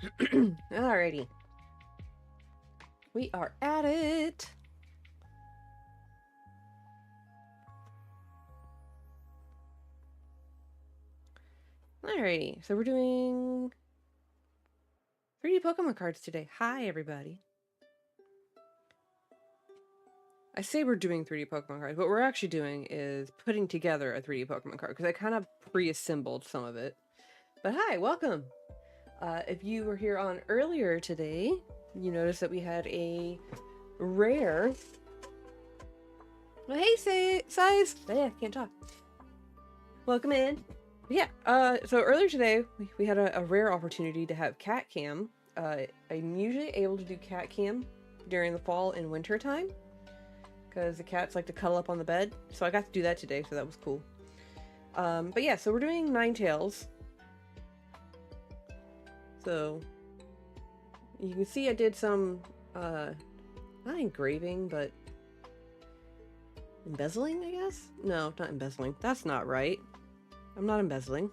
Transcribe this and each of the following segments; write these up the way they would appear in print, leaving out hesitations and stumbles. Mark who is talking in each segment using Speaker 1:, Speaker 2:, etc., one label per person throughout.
Speaker 1: Alrighty. We are at it. Alrighty. So we're doing 3D Pokemon cards today. Hi, everybody. I say we're doing 3D Pokemon cards. What we're actually doing is putting together a 3D Pokemon card because I kind of pre-assembled some of it. But hi, welcome. If you were here on earlier today, you noticed that we had a rare. Well, hey, Size. Yeah, can't talk. Welcome in. Yeah, so earlier today, we had a rare opportunity to have cat cam. I'm usually able to do cat cam during the fall and winter time because the cats like to cuddle up on the bed. So I got to do that today, so that was cool. But yeah, so we're doing Ninetales. So you can see I did some, not engraving, but embezzling, I guess? No, not embezzling. That's not right. I'm not embezzling.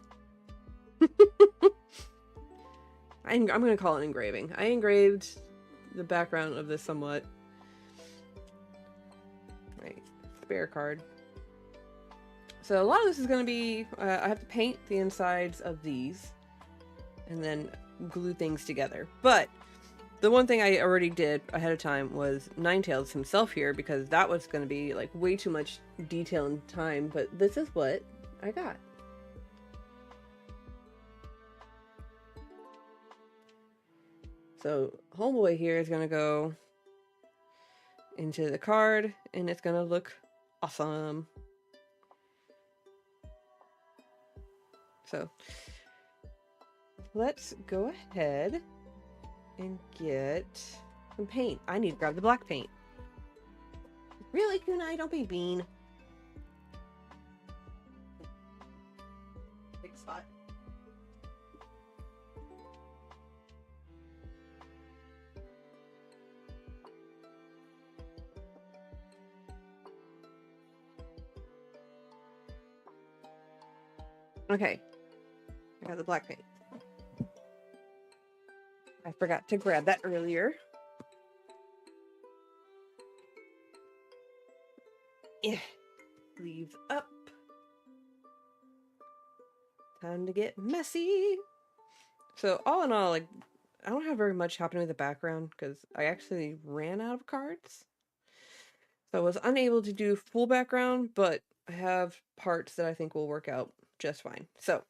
Speaker 1: I'm going to call it engraving. I engraved the background of this somewhat. Right, spare card. So a lot of this is going to be, I have to paint the insides of these and then glue things together. But the one thing I already did ahead of time was Ninetales himself here because that was going to be like way too much detail and time, but this is what I got. So Homeboy here is going to go into the card and it's going to look awesome. So let's go ahead and get some paint. I need to grab the black paint. Really, Kunai? Don't be mean. Big spot. Okay, I got the black paint. I forgot to grab that earlier. Yeah. Leaves up. Time to get messy. So all in all, like, I don't have very much happening with the background because I actually ran out of cards. So I was unable to do full background, but I have parts that I think will work out just fine. So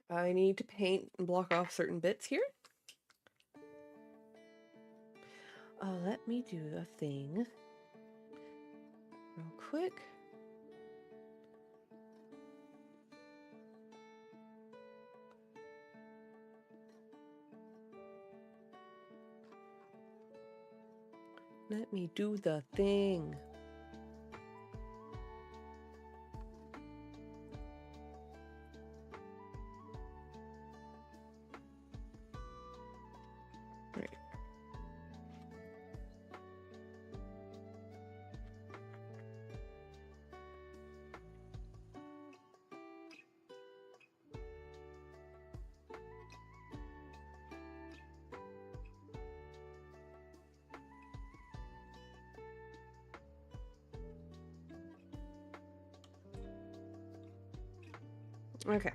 Speaker 1: I need to paint and block off certain bits here. Let me do the thing real quick. Let me do the thing. Right. Okay.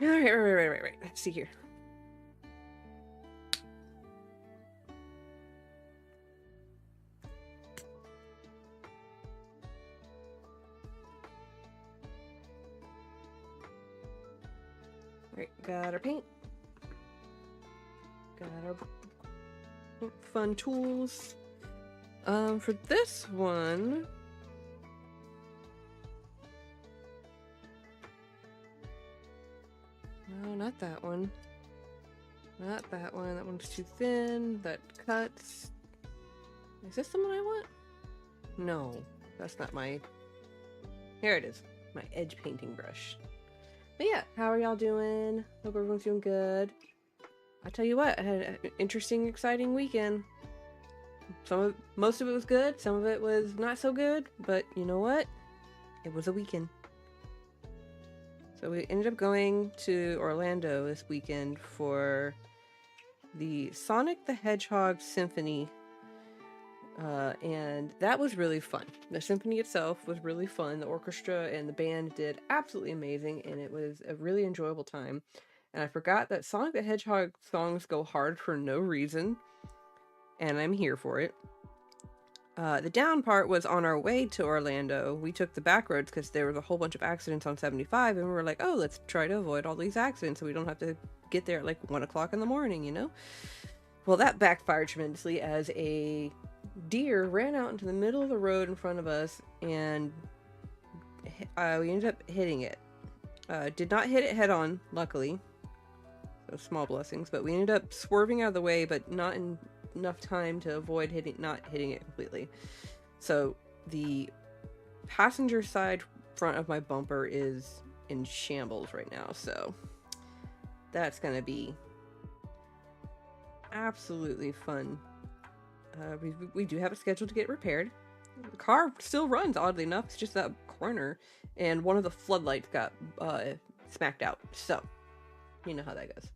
Speaker 1: All right. Let's see here. All right, got our paint. Got our fun tools. For this one, no, not that one. Not that one. That one's too thin. That cuts. Is this the one I want? No, that's not my... Here it is. My edge painting brush. But yeah, how are y'all doing? Hope everyone's doing good. I tell you what, I had an interesting, exciting weekend. Most of it was good, some of it was not so good, but you know what? It was a weekend. So we ended up going to Orlando this weekend for the Sonic the Hedgehog Symphony, and that was really fun. The symphony itself was really fun. The orchestra and the band did absolutely amazing, and it was a really enjoyable time. And I forgot that Sonic the Hedgehog songs go hard for no reason, and I'm here for it. The down part was on our way to Orlando. We took the back roads because there was a whole bunch of accidents on 75, and we were like, oh, let's try to avoid all these accidents so we don't have to get there at like 1 o'clock in the morning, you know? Well, that backfired tremendously as a deer ran out into the middle of the road in front of us, and we ended up hitting it. Did not hit it head on, luckily. So small blessings, but we ended up swerving out of the way, but not in enough time to avoid not hitting it completely. So the passenger side front of my bumper is in shambles right now, so that's gonna be absolutely fun. We do have it scheduled to get repaired. The car still runs, oddly enough. It's just that corner, and one of the floodlights got smacked out, so you know how that goes.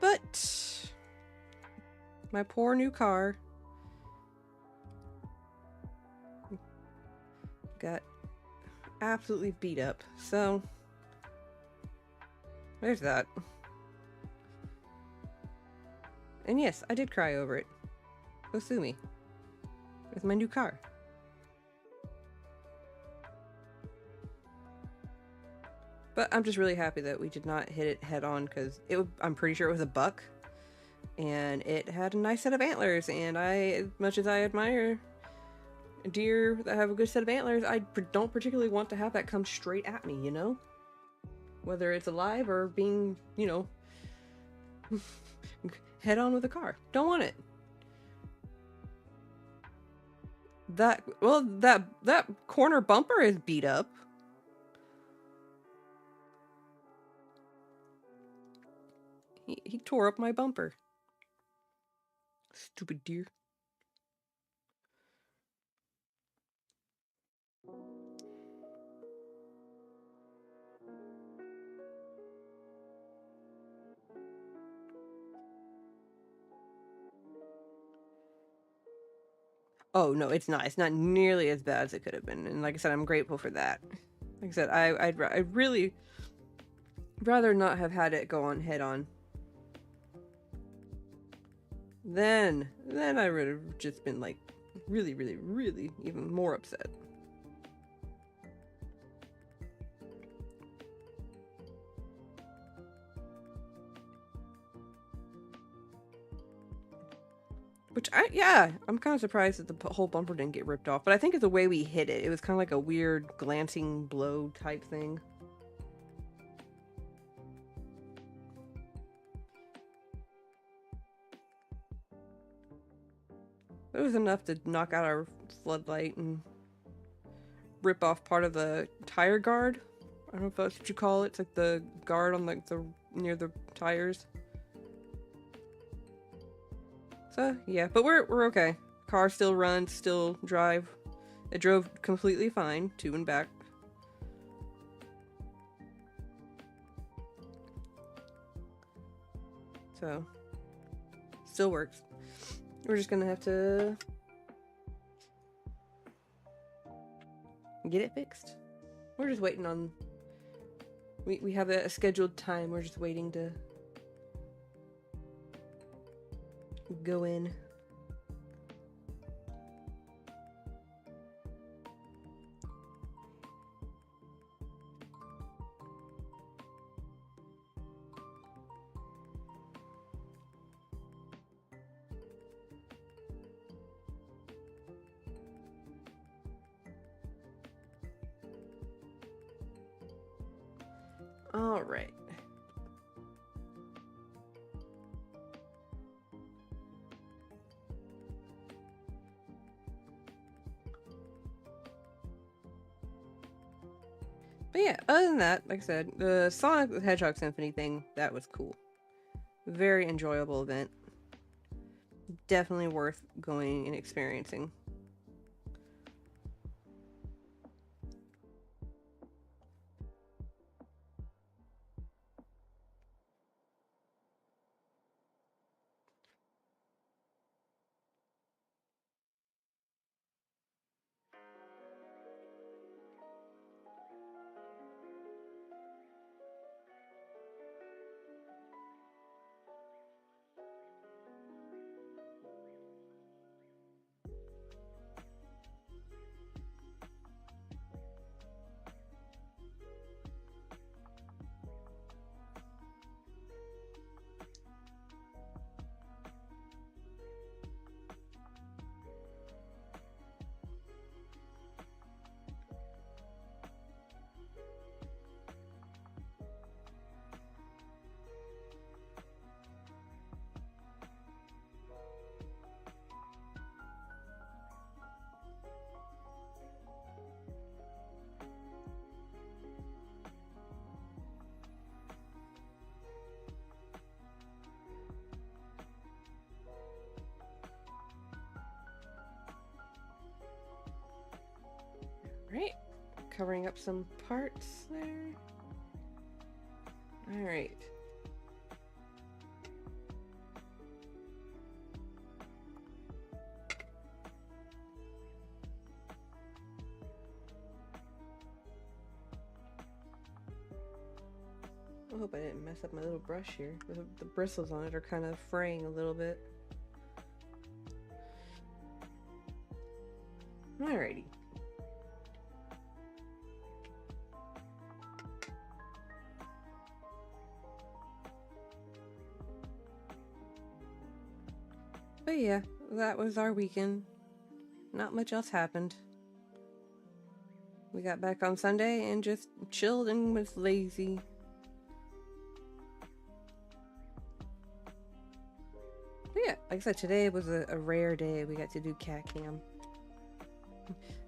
Speaker 1: But my poor new car got absolutely beat up, so there's that. And yes, I did cry over it. Go sue me. With my new car. But I'm just really happy that we did not hit it head on, because I'm pretty sure it was a buck. And it had a nice set of antlers, and as much as I admire deer that have a good set of antlers, I don't particularly want to have that come straight at me, you know? Whether it's alive or being, you know, head on with a car. Don't want it. That corner bumper is beat up. He tore up my bumper. Stupid deer. Oh, no, it's not. It's not nearly as bad as it could have been. And like I said, I'm grateful for that. Like I said, I'd really rather not have had it go on head on. Then I would have just been like really, really, really even more upset. Which I'm kind of surprised that the whole bumper didn't get ripped off. But I think it's the way we hit it. It was kind of like a weird glancing blow type thing. It was enough to knock out our floodlight and rip off part of the tire guard. I don't know if that's what you call it. It's like the guard on like the near the tires. So yeah, but we're okay. Car still runs, still drive. It drove completely fine to and back. So still works. We're just gonna have to get it fixed. We're just waiting on. We have a scheduled time. We're just waiting to go in. All right. But yeah, other than that, like I said, the Sonic the Hedgehog Symphony thing, that was cool. Very enjoyable event. Definitely worth going and experiencing. covering up some parts there. All right. I hope I didn't mess up my little brush here. The bristles on it are kind of fraying a little bit. Alrighty. But yeah, that was our weekend. Not much else happened. We got back on Sunday and just chilled and was lazy. But yeah, like I said, today was a rare day. We got to do cat cam.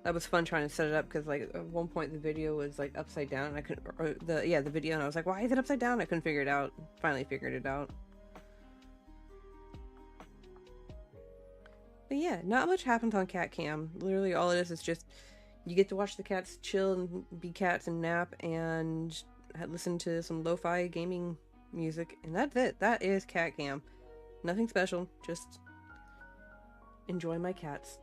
Speaker 1: That was fun trying to set it up because like at one point the video was like upside down and I couldn't, or the video, and I was like, why is it upside down? I couldn't figure it out. Finally figured it out. But yeah, not much happens on cat cam. Literally all it is just you get to watch the cats chill and be cats and nap and listen to some lo-fi gaming music, and that's it. That is cat cam. Nothing special, just enjoy my cats.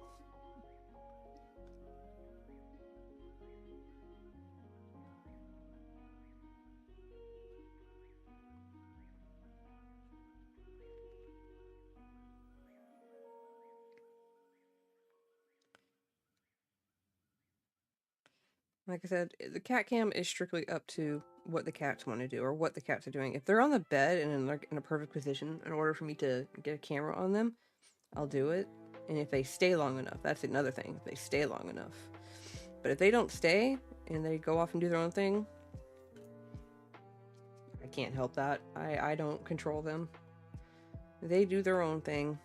Speaker 1: Like I said, the cat cam is strictly up to what the cats want to do or what the cats are doing. If they're on the bed and in a perfect position in order for me to get a camera on them, I'll do it. And if they stay long enough, that's another thing. If they stay long enough. But if they don't stay and they go off and do their own thing, I can't help that. I don't control them. They do their own thing.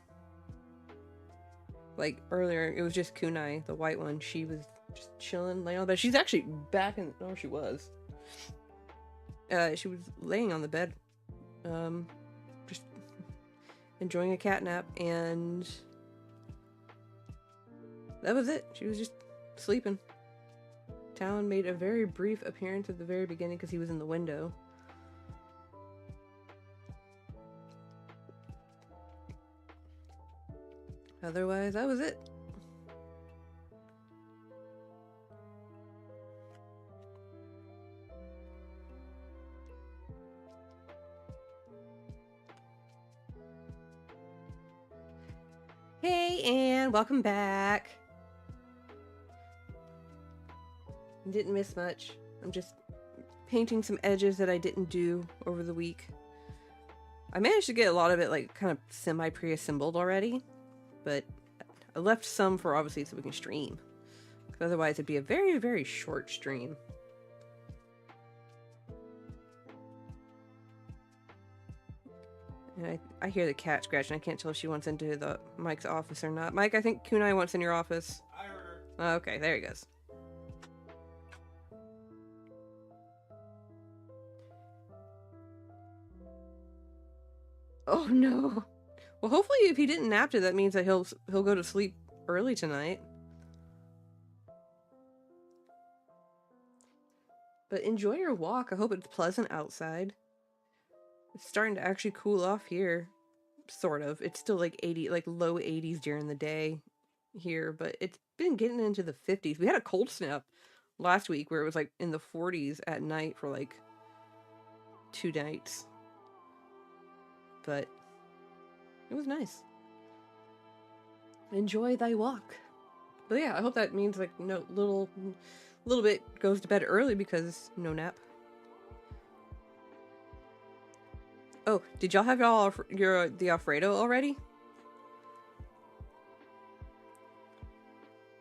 Speaker 1: Like earlier, it was just Kunai, the white one. She was just chilling, laying on the bed. She's actually back in. No, she was. She was laying on the bed, just enjoying a cat nap, and that was it. She was just sleeping. Talon made a very brief appearance at the very beginning because he was in the window. Otherwise, that was it. Hey, and welcome back. Didn't miss much. I'm just painting some edges that I didn't do over the week. I managed to get a lot of it like kind of semi pre-assembled already, but I left some for obviously so we can stream. Because otherwise it'd be a very, very short stream. And I hear the cat scratching. I can't tell if she wants into the Mike's office or not. Mike, I think Kunai wants in your office.
Speaker 2: I heard her.
Speaker 1: Oh, okay, there he goes. Oh no. Well, hopefully if he didn't nap to, that means that he'll go to sleep early tonight. But enjoy your walk. I hope it's pleasant outside. It's starting to actually cool off here. Sort of. It's still like 80, like low 80s during the day here, but it's been getting into the 50s. We had a cold snap last week where it was like in the 40s at night for like 2 nights. But it was nice. Enjoy thy walk. But yeah, I hope that means like no little bit goes to bed early because no nap. Oh, did y'all have the Alfredo already?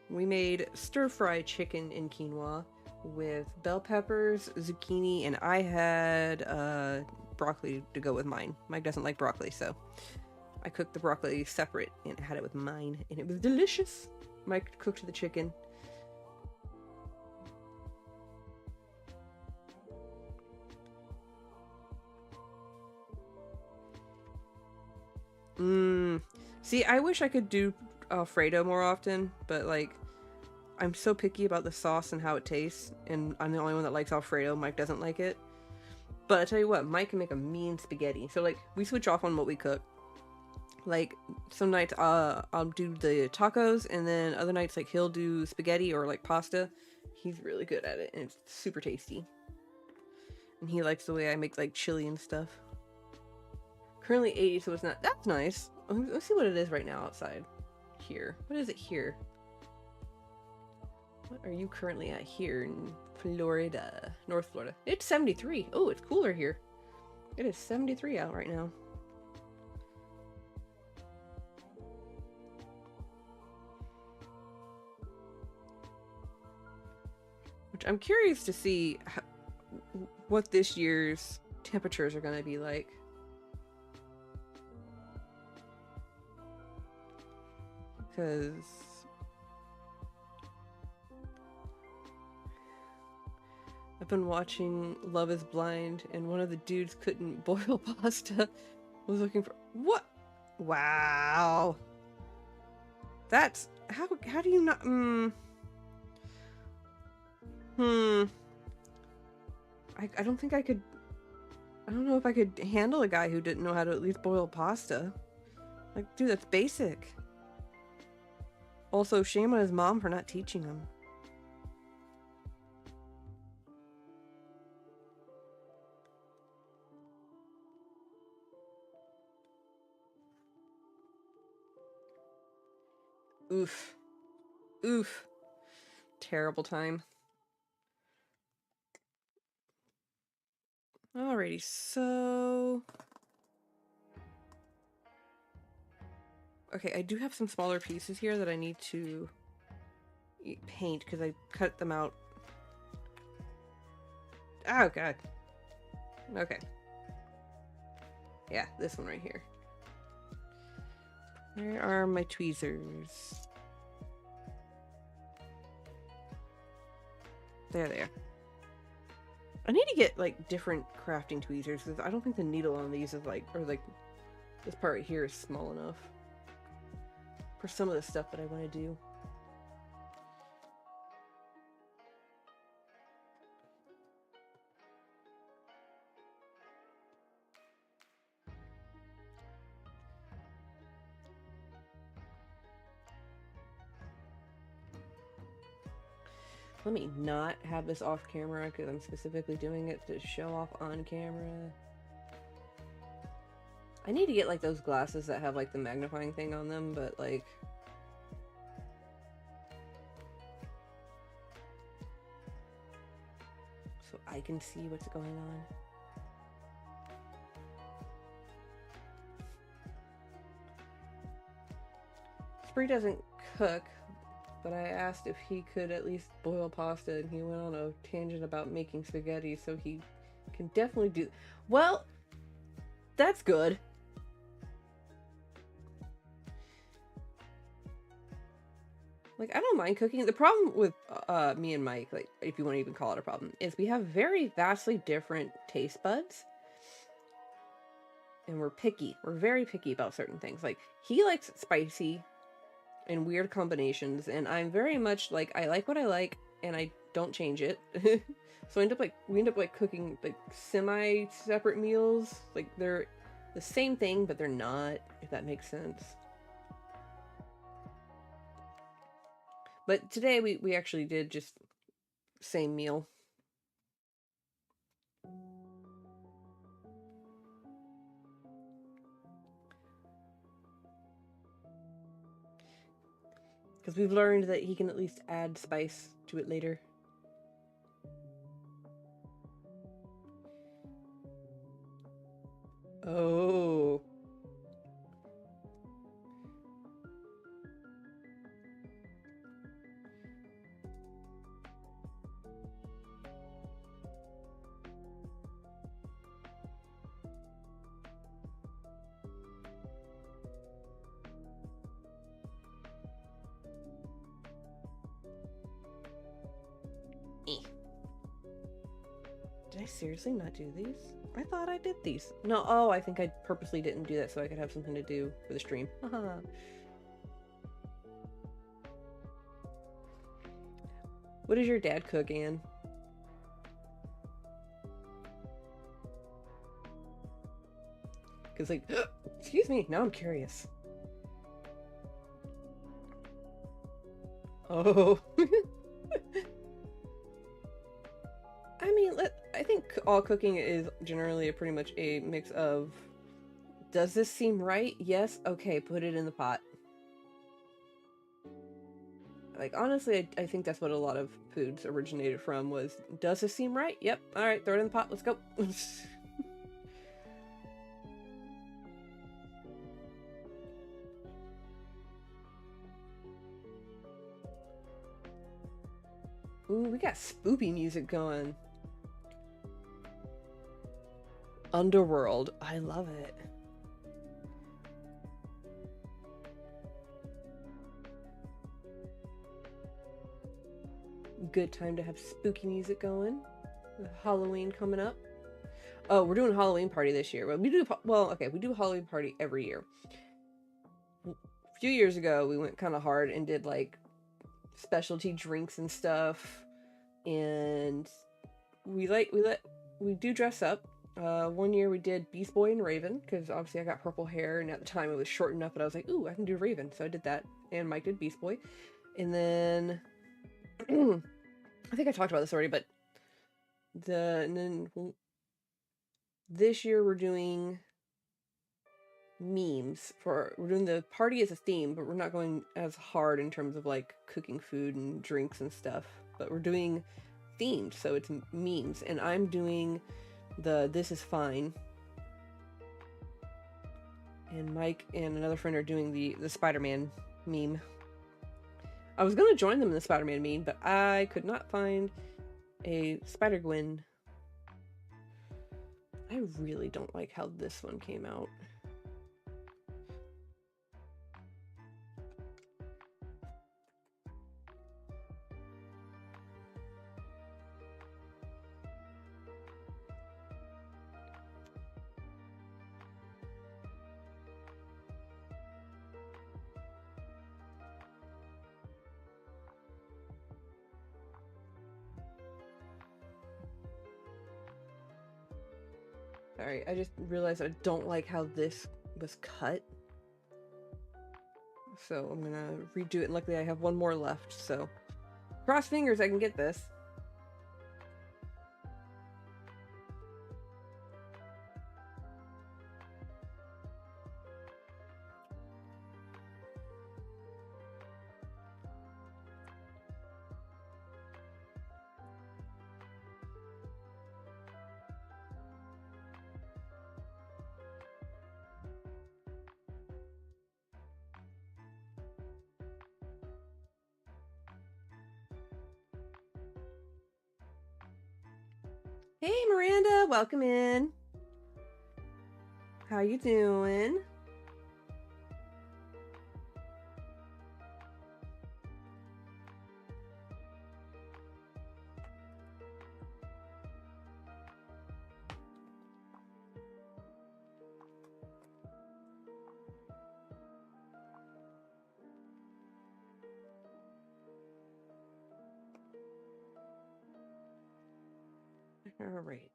Speaker 1: We made stir-fried chicken and quinoa with bell peppers, zucchini, and I had broccoli to go with mine. Mike doesn't like broccoli, so I cooked the broccoli separate and had it with mine, and it was delicious. Mike cooked the chicken. See, I wish I could do Alfredo more often, but like I'm so picky about the sauce and how it tastes, and I'm the only one that likes Alfredo. Mike doesn't like it. But I tell you what, Mike can make a mean spaghetti. So like we switch off on what we cook. Like some nights I'll do the tacos, and then other nights like he'll do spaghetti or like pasta. He's really good at it, and it's super tasty. And he likes the way I make like chili and stuff. Currently 80, so it's not. That's nice. Let's see what it is right now outside. Here. What is it here? What are you currently at here in Florida? North Florida. It's 73. Oh, it's cooler here. It is 73 out right now. Which I'm curious to see what this year's temperatures are going to be like. Because I've been watching Love is Blind, and one of the dudes couldn't boil pasta. Was looking for what? Wow. That's how do you not I don't think I could. I don't know if I could handle a guy who didn't know how to at least boil pasta. Like, dude, that's basic. Also, shame on his mom for not teaching him. Oof. Oof. Terrible time. Alrighty, so... Okay, I do have some smaller pieces here that I need to paint because I cut them out. Oh, God. Okay. Yeah, this one right here. Where are my tweezers? There they are. I need to get, like, different crafting tweezers because I don't think the needle on these is, like, or, like, this part right here is small enough for some of the stuff that I want to do. Let me not have this off camera because I'm specifically doing it to show off on camera. I need to get like those glasses that have like the magnifying thing on them, but like... so I can see what's going on. Spree doesn't cook, but I asked if he could at least boil pasta, and he went on a tangent about making spaghetti, so he can definitely do... Well, that's good. Like, I don't mind cooking. The problem with me and Mike, like, if you want to even call it a problem, is we have very vastly different taste buds. And we're picky. We're very picky about certain things. Like, he likes spicy and weird combinations, and I'm very much like, I like what I like, and I don't change it. So we end up like cooking like semi-separate meals. Like, they're the same thing, but they're not, if that makes sense. But today we actually did just same meal. Because we've learned that he can at least add spice to it later. Oh. Did I seriously not do these? I thought I did these. No, oh, I think I purposely didn't do that so I could have something to do for the stream. Haha. What does your dad cook, Anne? Because, like, excuse me, now I'm curious. Oh. I mean, I think all cooking is generally pretty much a mix of, does this seem right? Yes. Okay, put it in the pot. Like, honestly, I think that's what a lot of foods originated from was, does this seem right? Yep. All right, throw it in the pot. Let's go. Ooh, we got spoopy music going. Underworld. I love it. Good time to have spooky music going. Halloween coming up. Oh, we're doing a Halloween party this year. Well, we do a Halloween party every year. A few years ago, we went kind of hard and did like specialty drinks and stuff, and we do dress up. One year we did Beast Boy and Raven because obviously I got purple hair, and at the time it was short enough that I was like, ooh, I can do Raven, so I did that, and Mike did Beast Boy, and then I think I talked about this already, but this year we're doing memes we're doing the party as a theme, but we're not going as hard in terms of like cooking food and drinks and stuff, but we're doing themed, so it's memes, and I'm doing the This Is Fine, and Mike and another friend are doing the Spider-Man meme. I was gonna join them in the Spider-Man meme, but I could not find a Spider-Gwen. I really don't like how this one came out. Sorry, I just realized I don't like how this was cut. So I'm gonna redo it, and luckily I have one more left, so cross fingers I can get this. Hey Miranda, welcome in. How you doing? All right.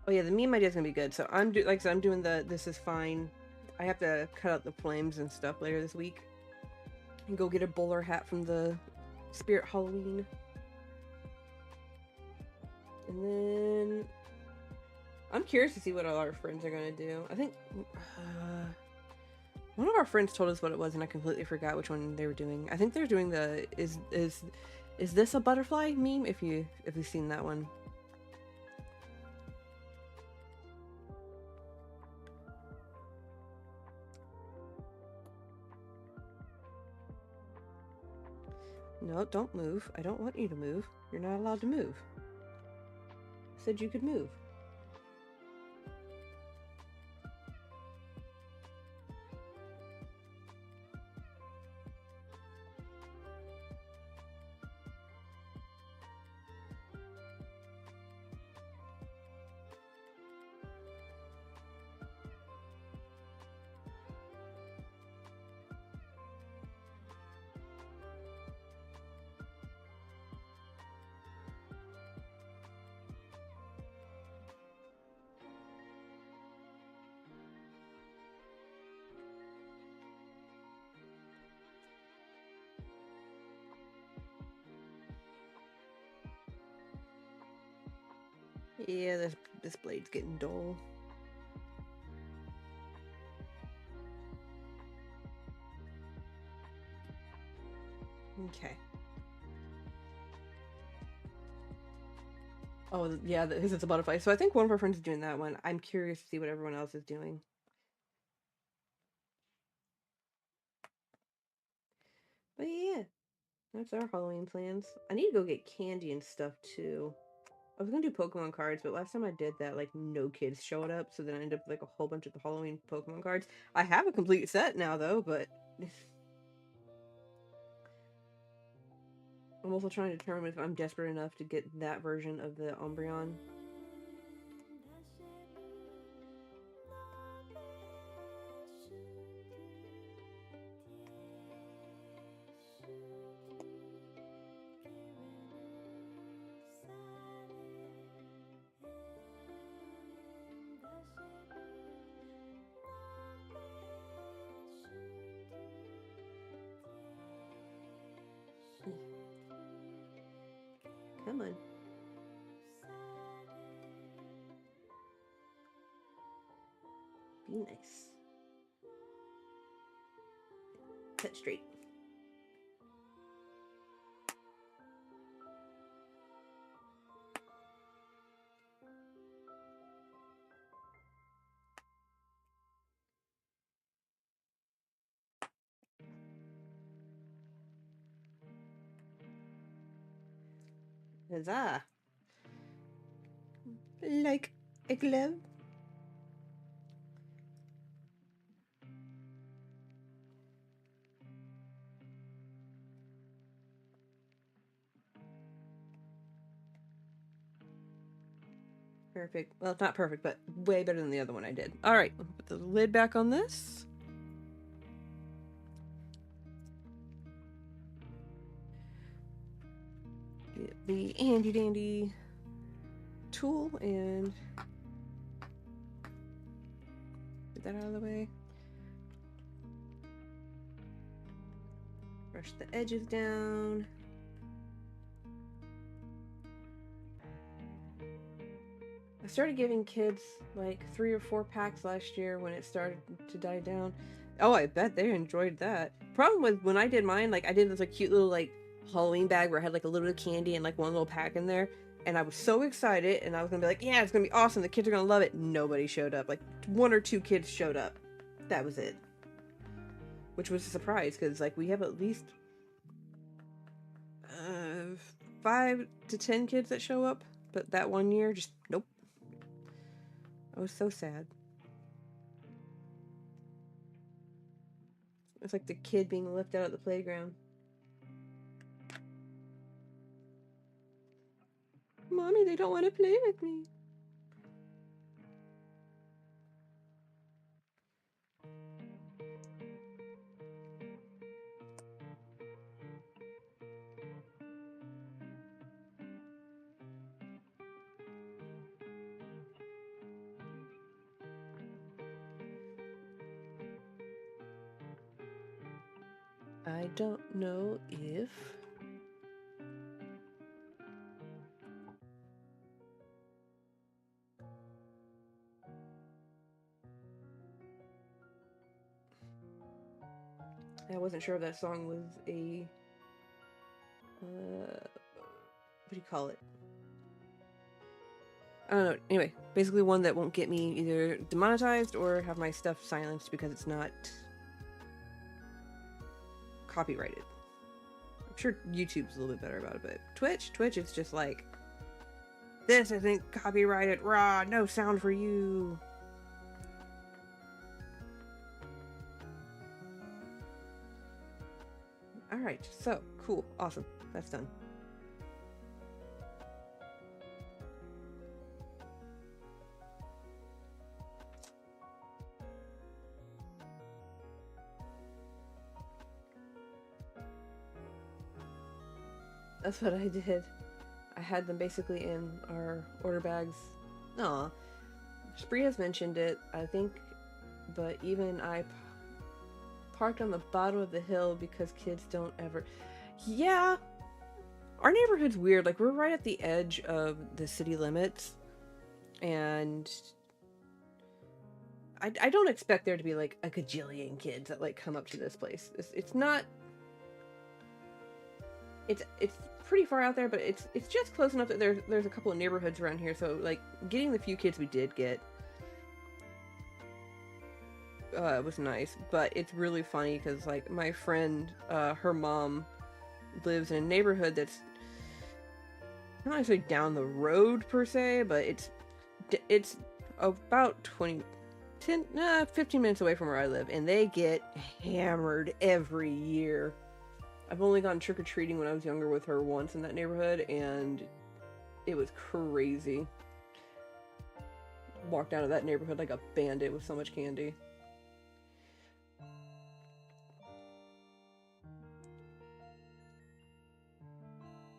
Speaker 1: Oh yeah, the meme idea is gonna be good. So I'm like I said, I'm doing the This Is Fine. I have to cut out the flames and stuff later this week, and go get a bowler hat from the Spirit Halloween. And then I'm curious to see what all our friends are gonna do. I think one of our friends told us what it was, and I completely forgot which one they were doing. I think they're doing the is this a butterfly meme? If you've seen that one. No, don't move. I don't want you to move. You're not allowed to move. I said you could move. Yeah, this blade's getting dull. Okay. Oh, yeah, his is a butterfly. So I think one of our friends is doing that one. I'm curious to see what everyone else is doing. But yeah, that's our Halloween plans. I need to go get candy and stuff too. I was gonna do Pokemon cards, but last time I did that, like, no kids showed up, so then I ended up with like a whole bunch of the Halloween Pokemon cards. I have a complete set now though, but I'm also trying to determine if I'm desperate enough to get that version of the Umbreon. Come on. Be nice. Set straight. Huzzah! Like a glove. Perfect. Well, it's not perfect, but way better than the other one I did. All right, put the lid back on this. Get the handy dandy tool and get that out of the way. Brush the edges down. I started giving kids like 3 or 4 packs last year when it started to die down. Oh, I bet they enjoyed that. Problem with when I did mine, like I did this like cute little like Halloween bag where I had like a little bit of candy and like one little pack in there. And I was so excited and I was gonna be like, yeah, it's gonna be awesome. The kids are gonna love it. Nobody showed up. Like 1 or 2 kids showed up. That was it. Which was a surprise because like we have at least 5 to 10 kids that show up. But that one year, just nope. I was so sad. It's like the kid being left out at the playground. Mommy, they don't want to play with me. I don't know if... I wasn't sure if that song was a... what do you call it? I don't know. Anyway, basically one that won't get me either demonetized or have my stuff silenced because it's not copyrighted. I'm sure YouTube's a little bit better about it, but Twitch, it's just like, this isn't copyrighted, raw, no sound for you. Alright, so, cool, awesome, that's done. That's what I did. I had them basically in our order bags. Aw. Spree has mentioned it, I think, but even I parked on the bottom of the hill because kids don't ever... Yeah! Our neighborhood's weird. Like, we're right at the edge of the city limits, and I don't expect there to be, like, a gajillion kids that, like, come up to this place. It's not... It's pretty far out there, but it's just close enough that there's a couple of neighborhoods around here, so, like, getting the few kids we did get was nice. But it's really funny because, like, my friend, her mom lives in a neighborhood that's not necessarily down the road per se, but it's about 15 minutes away from where I live, and they get hammered every year. I've only gone trick-or-treating when I was younger with her once in that neighborhood, and it was crazy. Walked out of that neighborhood like a bandit with so much candy.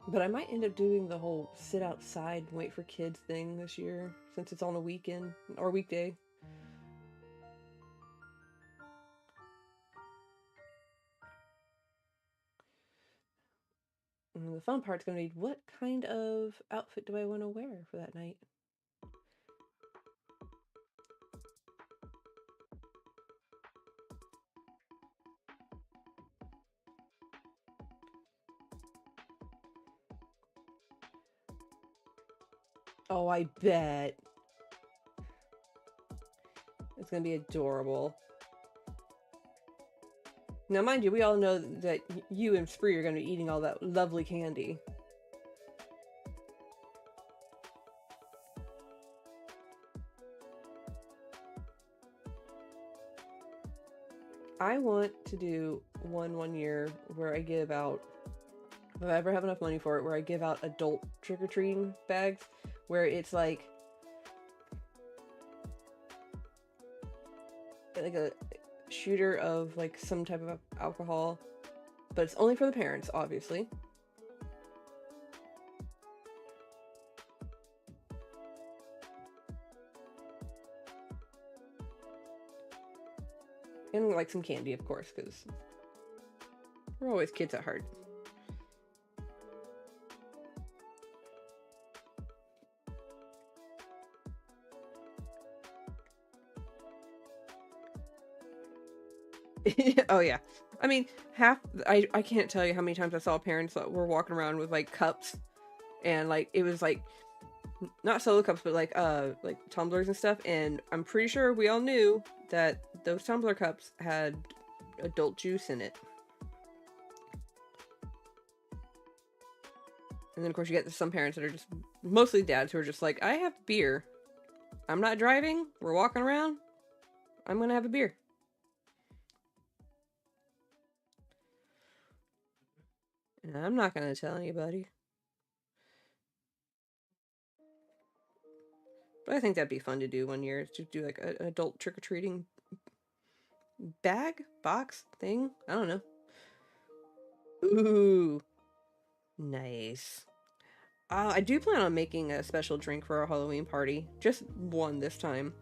Speaker 1: But I might end up doing the whole sit outside and wait for kids thing this year, since it's on a weekend, or weekday. And the fun part's gonna be, what kind of outfit do I want to wear for that night? Oh, I bet. It's gonna be adorable. Now, mind you, we all know that you and Spree are gonna be eating all that lovely candy. I want to do one year where I give out, if I ever have enough money for it, where I give out adult trick-or-treating bags, where it's like a shooter of like some type of alcohol, but it's only for the parents, obviously. And like some candy, of course, because we're always kids at heart. Oh yeah. I mean, I can't tell you how many times I saw parents that were walking around with like cups, and like it was like not solo cups, but like tumblers and stuff, and I'm pretty sure we all knew that those tumbler cups had adult juice in it. And then of course you get some parents that are just, mostly dads, who are just like, I have beer. I'm not driving, we're walking around, I'm gonna have a beer. And I'm not gonna tell anybody. But I think that'd be fun to do one year, to do like an adult trick-or-treating bag? Box? Thing? I don't know. Ooh. Nice. I do plan on making a special drink for our Halloween party. Just one this time.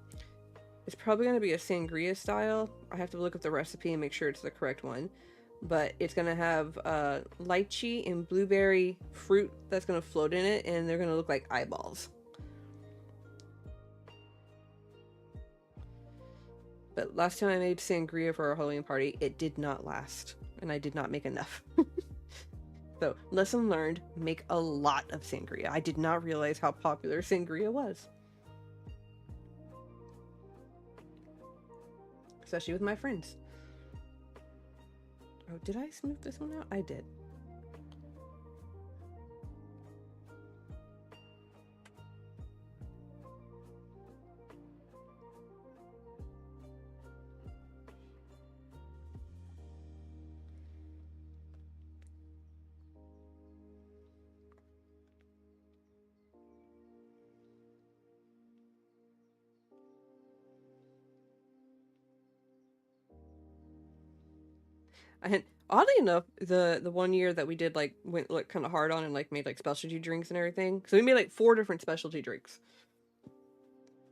Speaker 1: It's probably going to be a sangria style. I have to look up the recipe and make sure it's the correct one. But it's going to have lychee and blueberry fruit that's going to float in it, and they're going to look like eyeballs. But last time I made sangria for our Halloween party, it did not last, and I did not make enough. So, lesson learned, make a lot of sangria. I did not realize how popular sangria was. Especially with my friends. Oh, did I smooth this one out? I did. And oddly enough, the one year that we did like went like kind of hard on and like made like specialty drinks and everything. So we made like 4 different specialty drinks.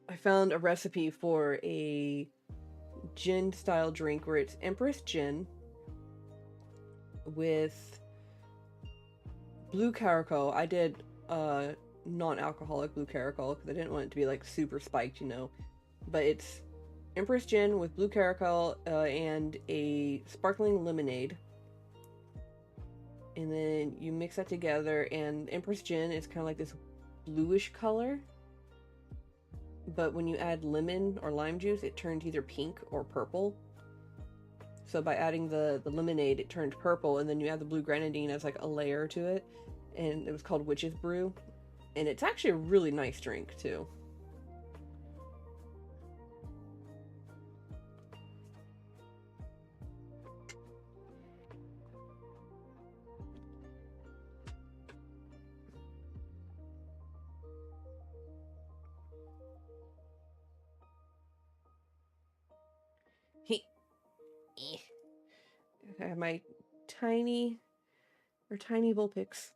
Speaker 1: I found a recipe for a gin style drink where it's Empress gin with blue caracal. I did non-alcoholic blue caracal because I didn't want it to be like super spiked, you know. But it's Empress gin with blue caracal and a sparkling lemonade. And then you mix that together, and Empress gin is kind of like this bluish color. But when you add lemon or lime juice, it turns either pink or purple. So by adding the lemonade, it turned purple, and then you add the blue grenadine as like a layer to it. And it was called Witch's Brew. And it's actually a really nice drink, too. I have my tiny Vulpix.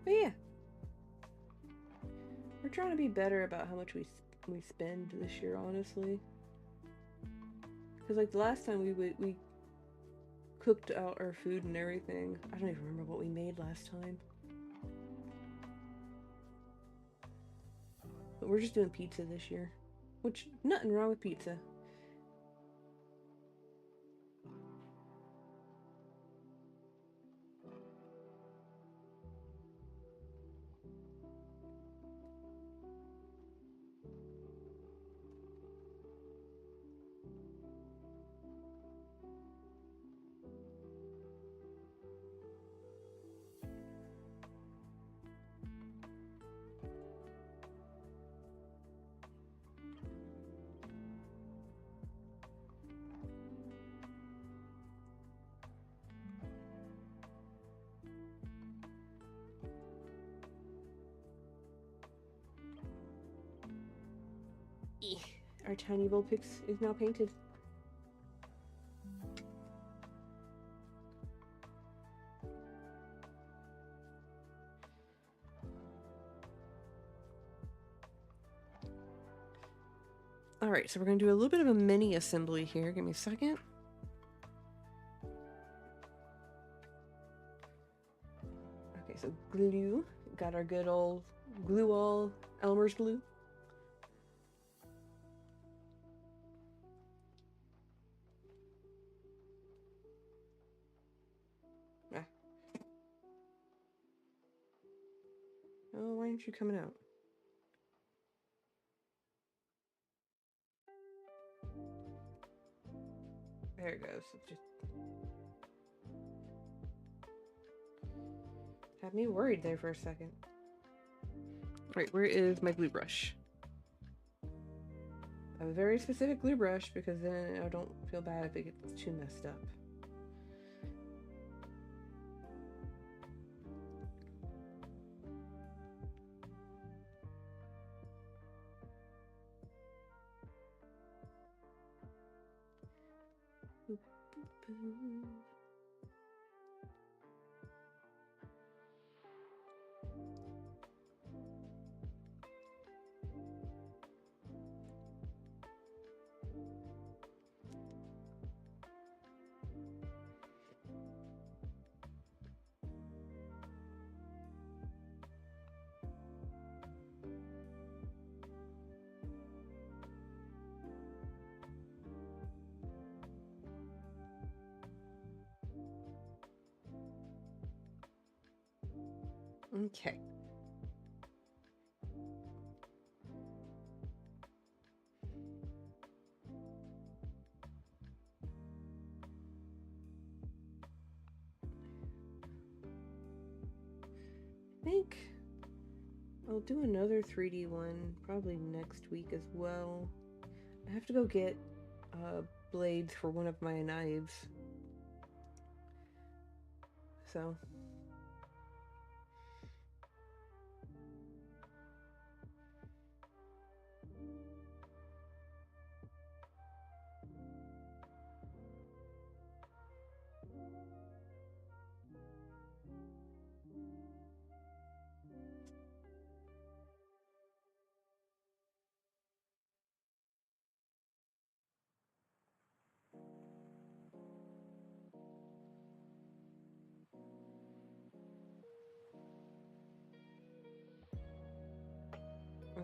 Speaker 1: But yeah, we're trying to be better about how much we spend this year, honestly. Because like the last time we cooked out our food and everything, I don't even remember what we made last time. But we're just doing pizza this year, which nothing wrong with pizza. Our tiny Vulpix is now painted. Alright, so we're going to do a little bit of a mini assembly here. Give me a second. Okay, so glue. Got our good old glue all Elmer's glue. Ah. Oh, why aren't you coming out? There it goes. It just had me worried there for a second. Alright, where is my glue brush? A very specific glue brush because then I don't feel bad if it gets too messed up. Okay. think I'll do another 3D one probably next week as well. I have to go get blades for one of my knives. So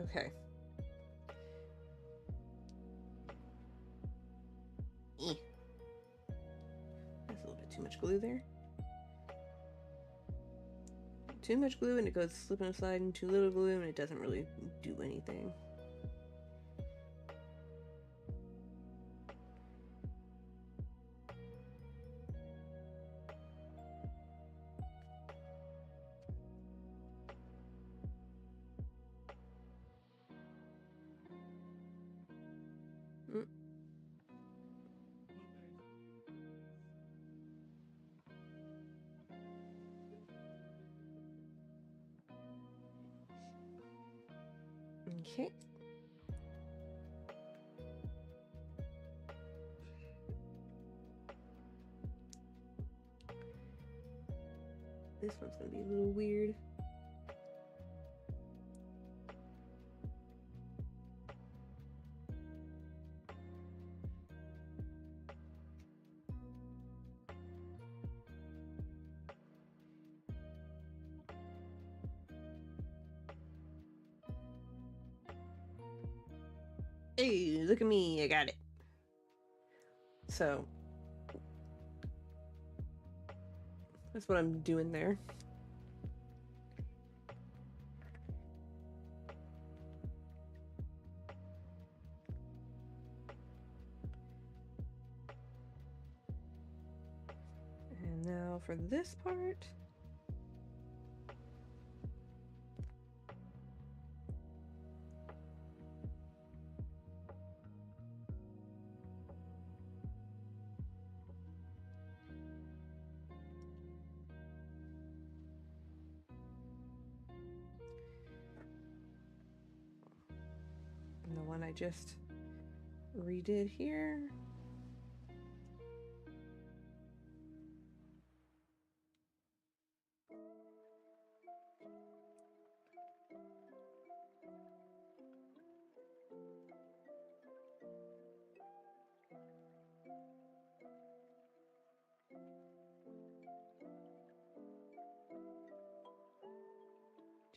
Speaker 1: okay. That's a little bit too much glue there. Too much glue and it goes slipping aside, and too little glue and it doesn't really do anything. Okay. This one's gonna be a little weird. Hey, look at me, I got it. So that's what I'm doing there. And now for this part. And the one I just redid here.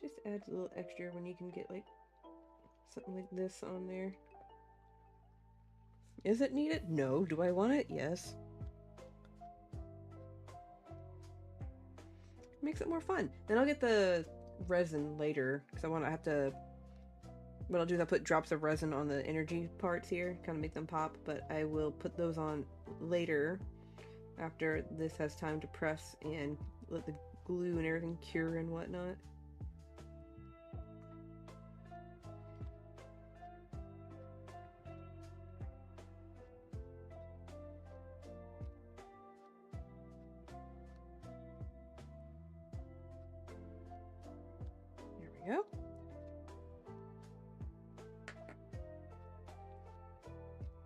Speaker 1: Just adds a little extra when you can get like something like this on there. Is it needed? No. Do I want it? Yes. Makes it more fun. Then I'll get the resin later because I have to. What I'll do is I'll put drops of resin on the energy parts here, kind of make them pop, but I will put those on later after this has time to press and let the glue and everything cure and whatnot. There we go.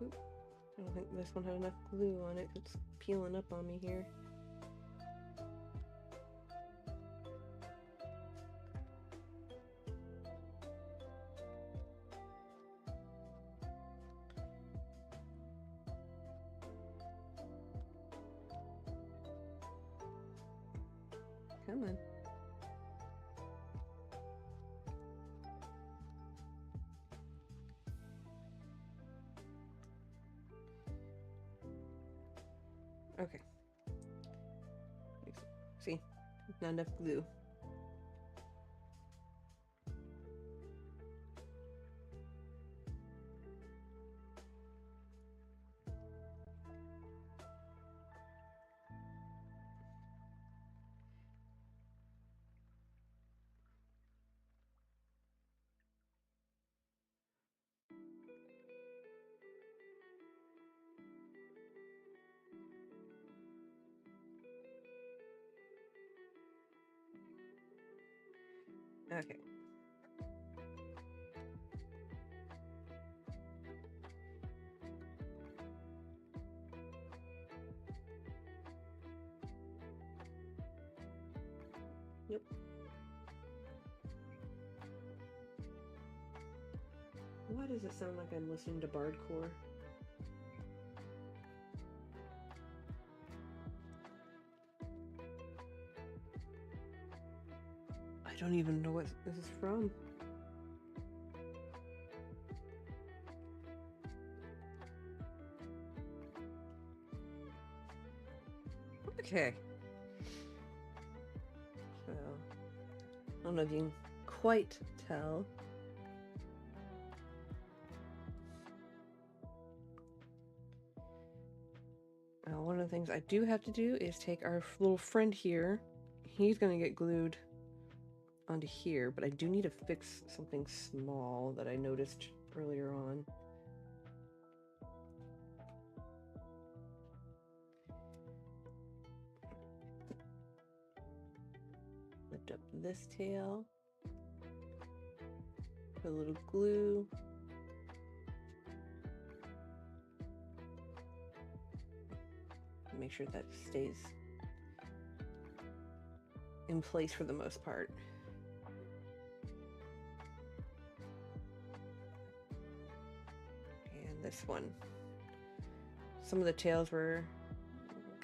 Speaker 1: Oop. I don't think this one had enough glue on it. It's peeling up on me here. Come on. Okay. See, not enough glue. Okay. Yep. Why does it sound like I'm listening to Bardcore? I don't even know what this is from. Okay. So, I don't know if you can quite tell. One of the things I do have to do is take our little friend here. He's going to get glued onto here, but I do need to fix something small that I noticed earlier on. Lift up this tail. Put a little glue. Make sure that stays in place for the most part. And this one. Some of the tails were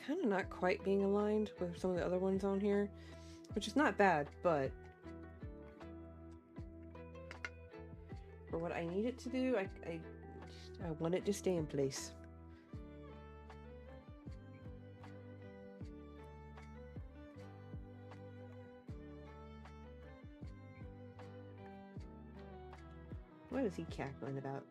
Speaker 1: kind of not quite being aligned with some of the other ones on here, which is not bad, but for what I need it to do, I want it to stay in place. What is he cackling about?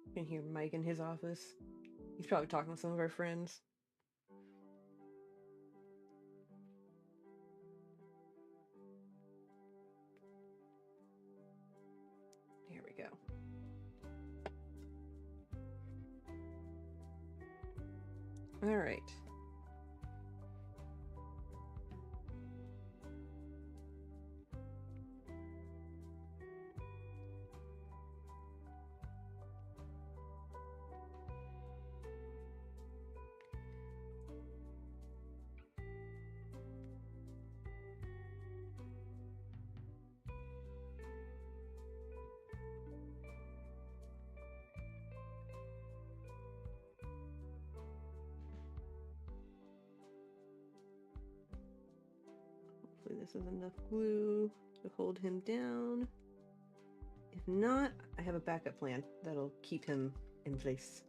Speaker 1: You can hear Mike in his office. He's probably talking to some of our friends. Here we go. All right. Hopefully this is enough glue to hold him down. If not, I have a backup plan that'll keep him in place.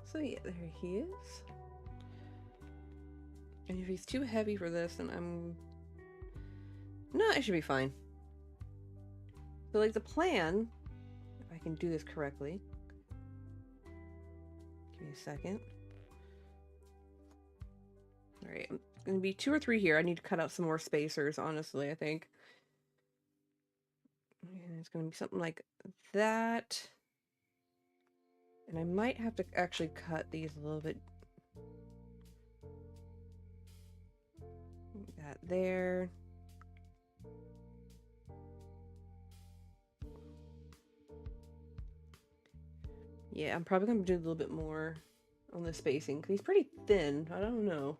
Speaker 1: So yeah, there he is. And if he's too heavy for this, then no, it should be fine. So like the plan, if I can do this correctly. Give me a second. All right, I'm gonna be 2 or 3 here. I need to cut out some more spacers, honestly, I think. And it's gonna be something like that. And I might have to actually cut these a little bit. That there. Yeah, I'm probably gonna do a little bit more on the spacing because he's pretty thin. I don't know.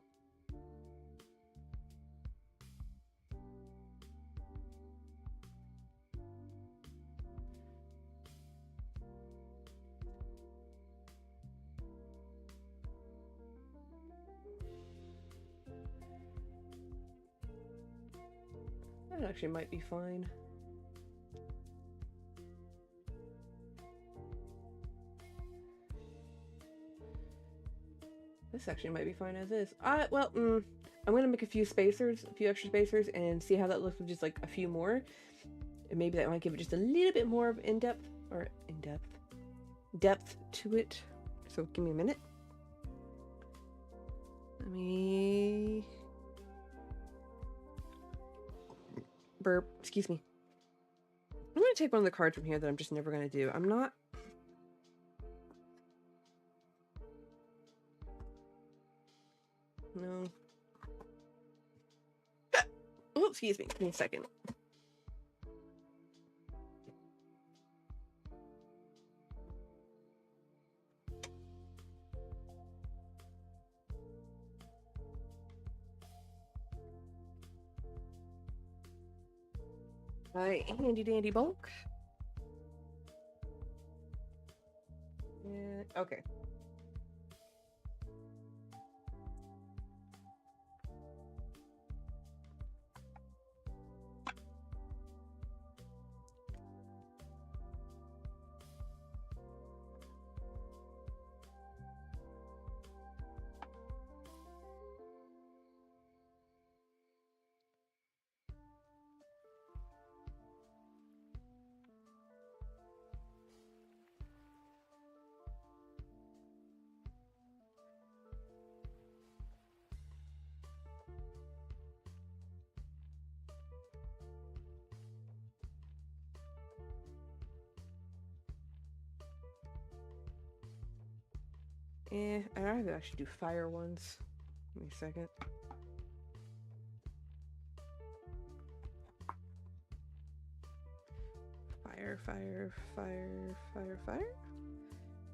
Speaker 1: That actually might be fine. This actually might be fine as is. Well, I'm gonna make a few extra spacers, and see how that looks with just like a few more. And maybe that might give it just a little bit more of depth to it. So give me a minute. Let me burp. Excuse me. I'm gonna take one of the cards from here that I'm just never gonna do. I'm not. No. Oh, excuse me. Give me a second. Alright, handy dandy bulk. Yeah, okay. I'd rather actually do fire ones. Give me a second. Fire.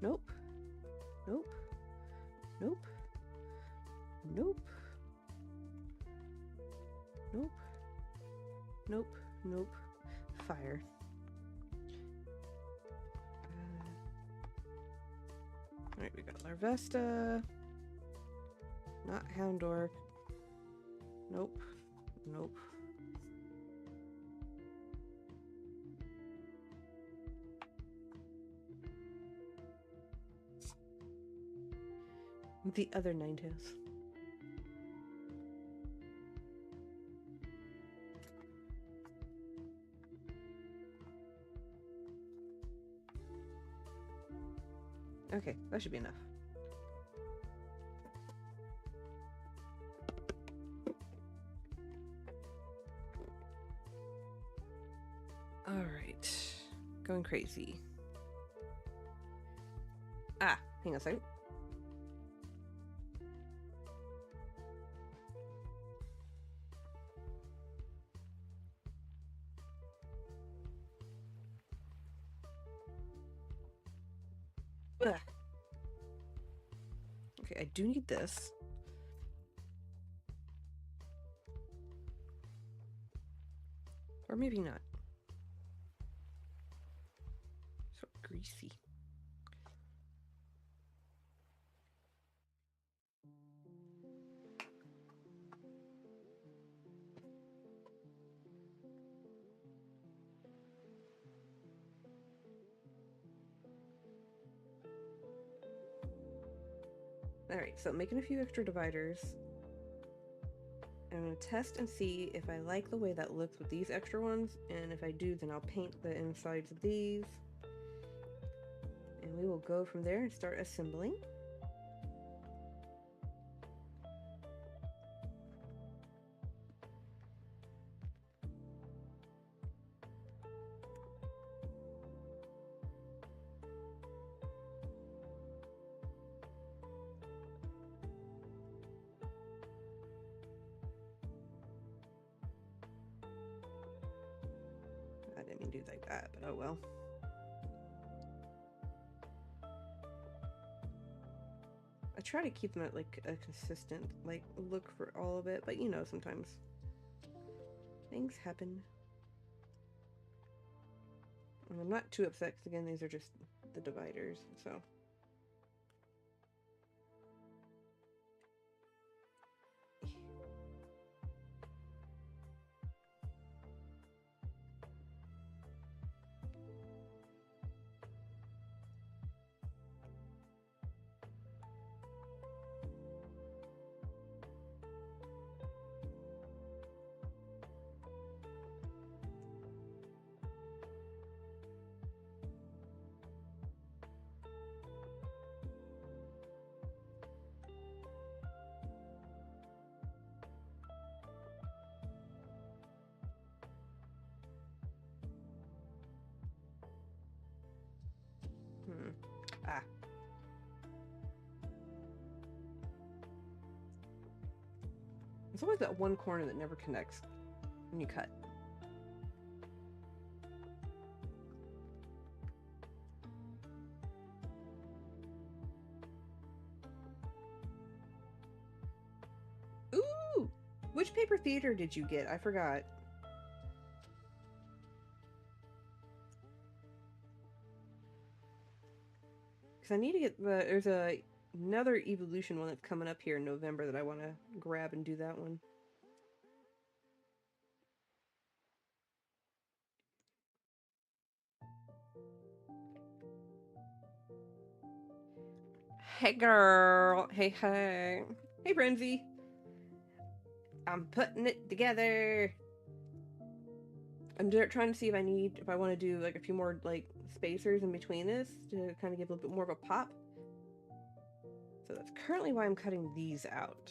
Speaker 1: Nope. Nope. Nope. Nope. Nope. Nope. Nope. Fire. Alright, we got Larvesta. Not Houndork. Nope. Nope. The other Ninetales. Okay, that should be enough. Alright. Going crazy. Hang on a second. Ugh. Okay, I do need this. Or maybe not. So greasy. Alright, so I'm making a few extra dividers. I'm going to test and see if I like the way that looks with these extra ones, and if I do, then I'll paint the insides of these. And we will go from there and start assembling. I didn't mean to do like that, but oh well. I try to keep them at like a consistent like look for all of it, but you know, sometimes things happen. And I'm not too upset because again, these are just the dividers, so. There's always that one corner that never connects when you cut. Ooh! Which paper theater did you get? I forgot. Because I need to get the... There's another Evolution one that's coming up here in November that I want to grab and do that one. Hey girl. Hey, hey. Hey, Frenzy. I'm putting it together. I'm trying to see if I want to do like a few more like spacers in between this to kind of give a little bit more of a pop. So that's currently why I'm cutting these out.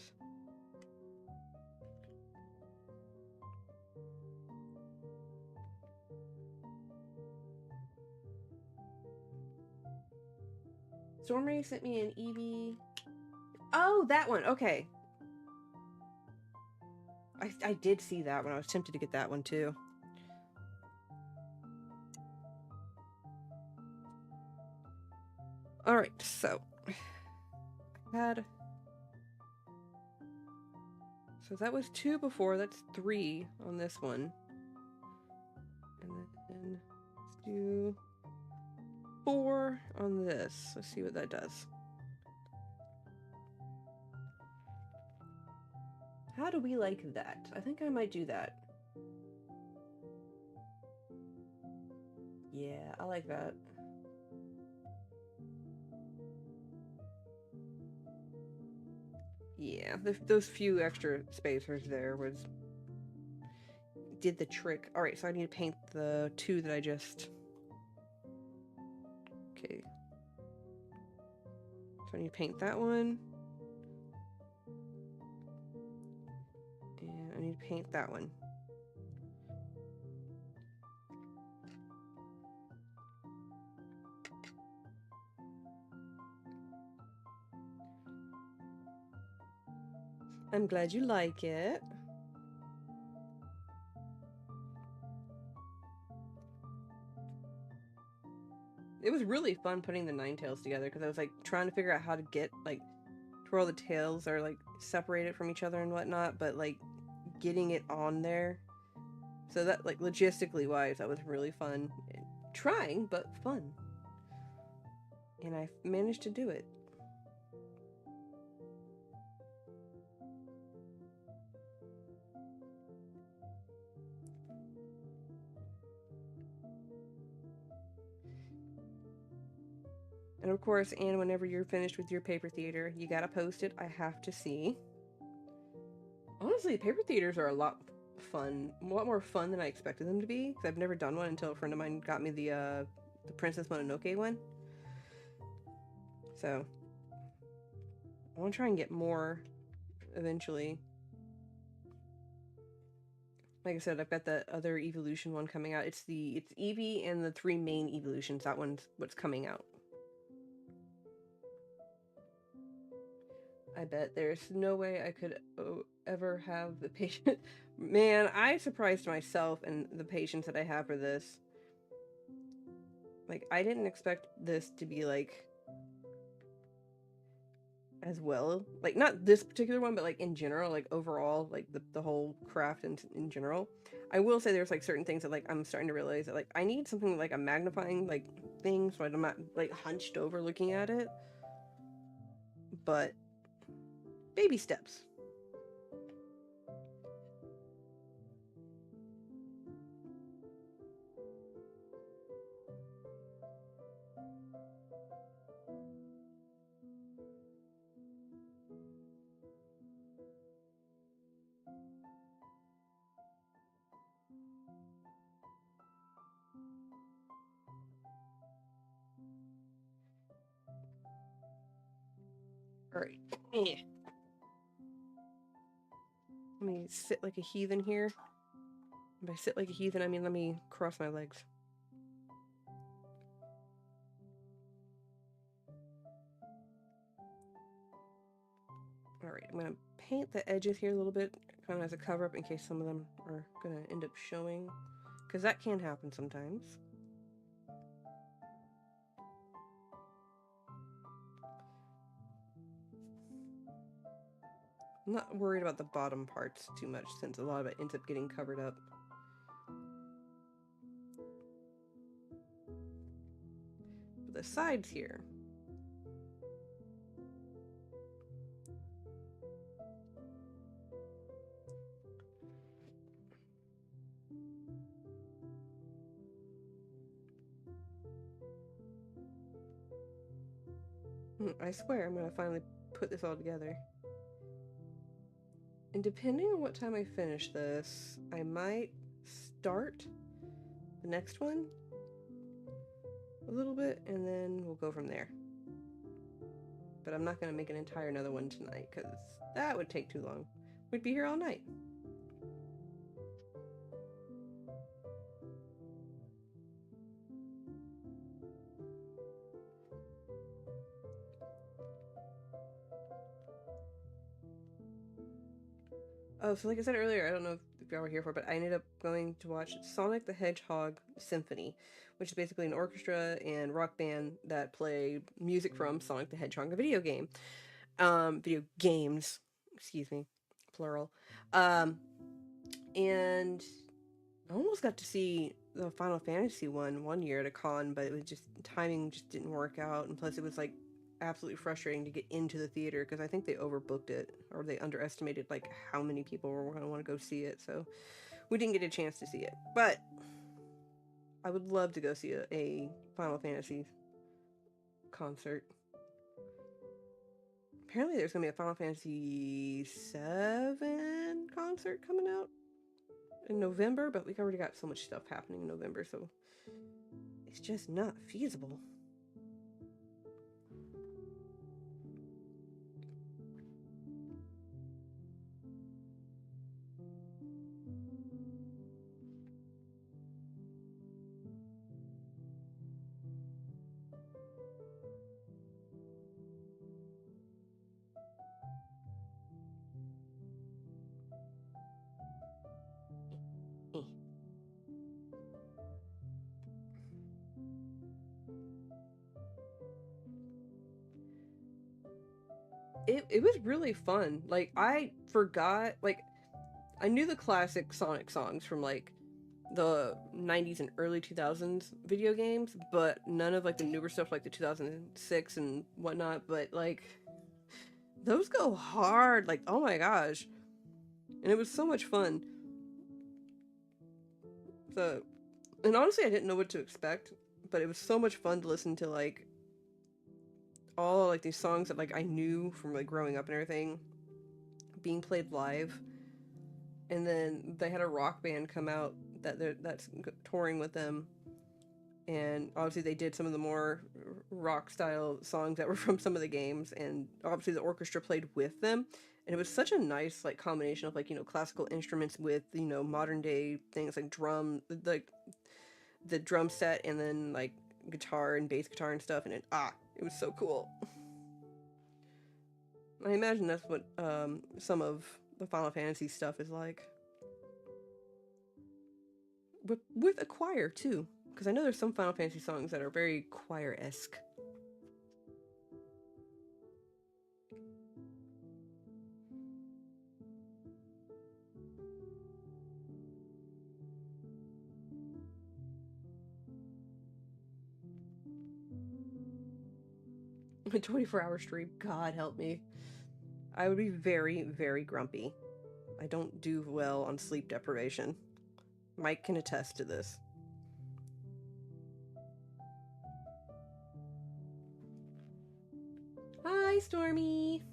Speaker 1: Stormray sent me an Eevee. Oh, that one. Okay. I did see that one. I was tempted to get that one too. Alright, so so that was 2 before, that's 3 on this one. And then let's do 4 on this. Let's see what that does. How do we like that? I think I might do that. Yeah, I like that. Yeah, those few extra spacers there did the trick. Alright, so I need to paint the 2 that I just... Okay. So I need to paint that one. And I need to paint that one. I'm glad you like it. It was really fun putting the Ninetales together because I was like trying to figure out how to get like to where all the tails are like separated from each other and whatnot, but like getting it on there. So that like logistically wise, that was really fun. Trying, but fun. And I managed to do it. And of course, Anne, whenever you're finished with your paper theater, you gotta post it. I have to see. Honestly, paper theaters are a lot more fun than I expected them to be. Because I've never done one until a friend of mine got me the Princess Mononoke one. So I want to try and get more eventually. Like I said, I've got the other Evolution one coming out. It's Eevee and the 3 main Evolutions. That one's what's coming out. I bet there's no way I could ever have the patience. Man, I surprised myself and the patience that I have for this. Like, I didn't expect this to be, like, as well. Like, not this particular one, but, like, in general, like, overall, like, the whole craft in general. I will say there's, like, certain things that, like, I'm starting to realize that, like, I need something, like, a magnifying, like, thing so I'm not, like, hunched over looking at it. But baby steps. Alright. Let me sit like a heathen here. By sit like a heathen, I mean let me cross my legs. Alright, I'm going to paint the edges here a little bit, kind of as a cover-up in case some of them are going to end up showing, because that can happen sometimes. I'm not worried about the bottom parts too much since a lot of it ends up getting covered up. But the sides here. I swear I'm going to finally put this all together. And depending on what time I finish this, I might start the next one a little bit, and then we'll go from there. But I'm not going to make an entire another one tonight, because that would take too long. We'd be here all night. Oh, so like I said earlier, I don't know if y'all were here for it, but I ended up going to watch Sonic the Hedgehog Symphony, which is basically an orchestra and rock band that play music from Sonic the Hedgehog, the video game. Video games, excuse me, plural. And I almost got to see the Final Fantasy one year at a con, but it was just, timing just didn't work out, and plus it was like absolutely frustrating to get into the theater because I think they overbooked it, or they underestimated like how many people were going to want to go see it, so we didn't get a chance to see it. But I would love to go see a Final Fantasy concert. Apparently there's going to be a Final Fantasy VII concert coming out in November, but we've already got so much stuff happening in November, so it's just not feasible. It was really fun. Like, I forgot, like, I knew the classic Sonic songs from, like, the 90s and early 2000s video games, but none of, like, the newer stuff, like the 2006 and whatnot, but, like, those go hard. Like, oh my gosh. And it was so much fun. So, and honestly, I didn't know what to expect, but it was so much fun to listen to, like, all, like, these songs that, like, I knew from, like, growing up and everything being played live. And then they had a rock band come out that's touring with them, and obviously they did some of the more rock style songs that were from some of the games, and obviously the orchestra played with them, and it was such a nice like combination of like, you know, classical instruments with, you know, modern day things like drum, like the drum set, and then like guitar and bass guitar and stuff, and it was so cool. I imagine that's what some of the Final Fantasy stuff is like. With a choir too, because I know there's some Final Fantasy songs that are very choir-esque. A 24-hour stream, God help me. I would be very, very grumpy. I don't do well on sleep deprivation. Mike can attest to this. Hi, Stormy!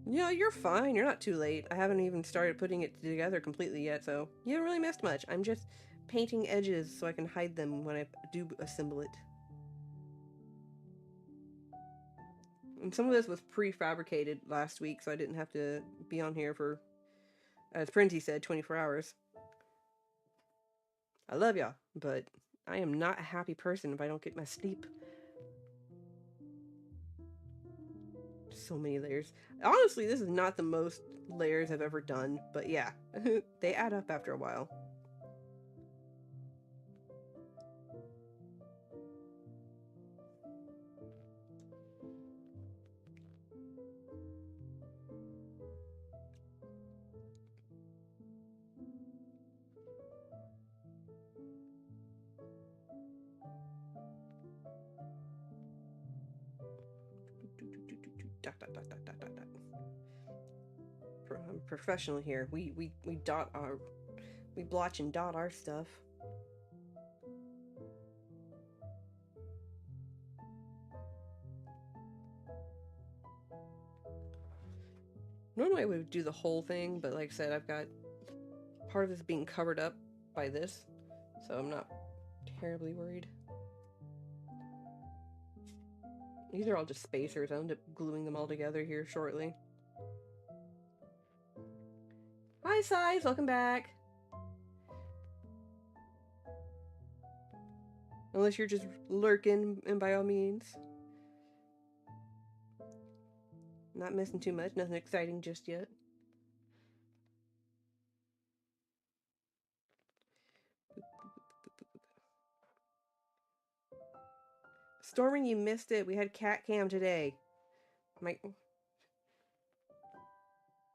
Speaker 1: Yeah, you're fine. You're not too late. I haven't even started putting it together completely yet, so you haven't really missed much. I'm just painting edges so I can hide them when I do assemble it. And some of this was prefabricated last week, so I didn't have to be on here for, as Prinzy said, 24 hours. I love y'all, but I am not a happy person if I don't get my sleep. so many layers. Honestly, this is not the most layers I've ever done, but yeah, they add up after a while. I'm professional here. We dot our, we blotch and dot our stuff. Normally I would do the whole thing, but like I said, I've got part of this being covered up by this, so I'm not terribly worried. These are all just spacers. I'll end up gluing them all together here shortly. Hi, Size! Welcome back! Unless you're just lurking, and by all means. Not missing too much, nothing exciting just yet. Stormin', you missed it. We had cat cam today.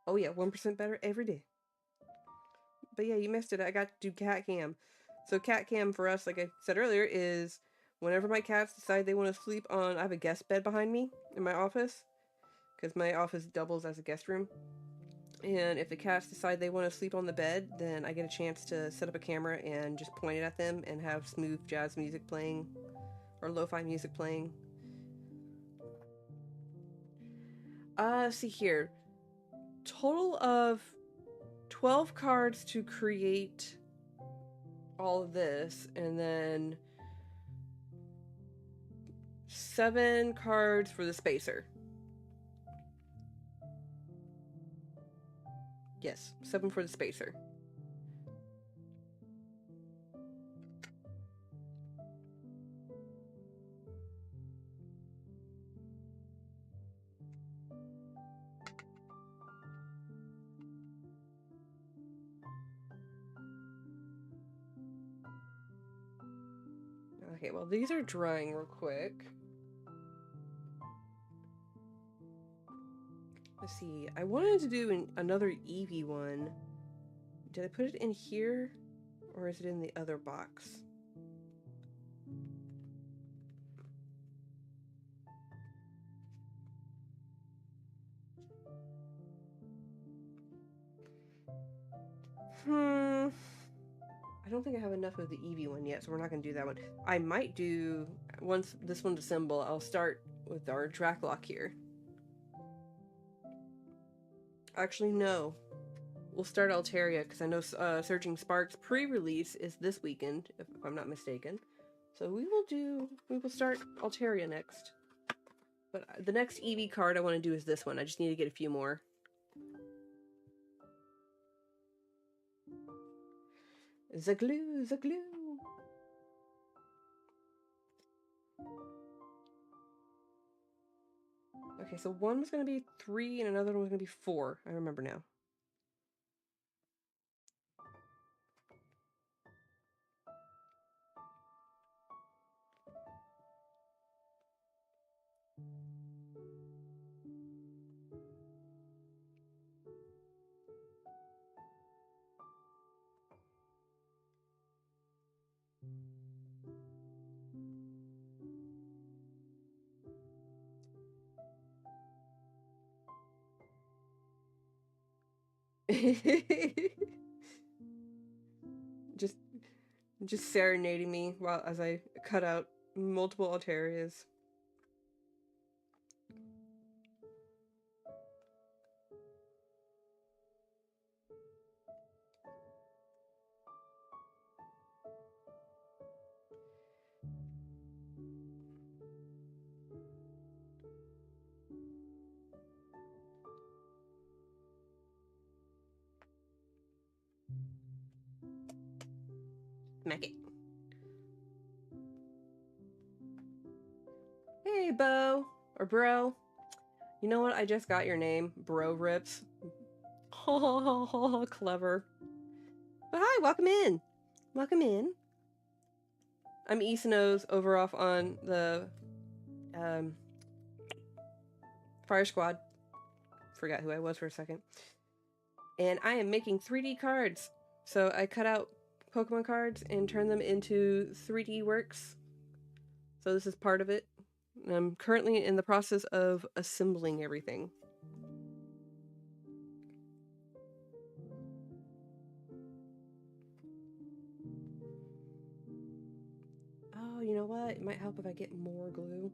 Speaker 1: Oh yeah, 1% better every day. But yeah, you missed it. I got to do cat cam. So cat cam for us, like I said earlier, is whenever my cats decide they want to sleep on, I have a guest bed behind me in my office, because my office doubles as a guest room. And if the cats decide they want to sleep on the bed, then I get a chance to set up a camera and just point it at them and have smooth jazz music playing, or lo-fi music playing. See here. Total of 12 cards to create all of this, and then 7 cards for the spacer. Yes, 7 for the spacer. Okay, well, these are drying real quick. Let's see. I wanted to do another Eevee one. Did I put it in here? Or is it in the other box? I don't think I have enough of the Eevee one yet, so we're not going to do that one. I might do, once this one's assembled, I'll start with our Draklock here. Actually, no. We'll start Altaria, because I know Surging Sparks pre-release is this weekend, if I'm not mistaken. So we will start Altaria next. But the next Eevee card I want to do is this one. I just need to get a few more. The glue, the glue. Okay, so one was going to be 3 and another one was going to be 4. I remember now. just serenading me while as I cut out multiple Altarias. Smack it. Hey, Bo. Or bro. You know what? I just got your name, Bro Rips. Clever. But hi, welcome in. Welcome in. I'm Esonos over off on the Fire Squad. Forgot who I was for a second. And I am making 3D cards. So I cut out Pokemon cards and turn them into 3D works. So this is part of it. I'm currently in the process of assembling everything. Oh, you know what? It might help if I get more glue.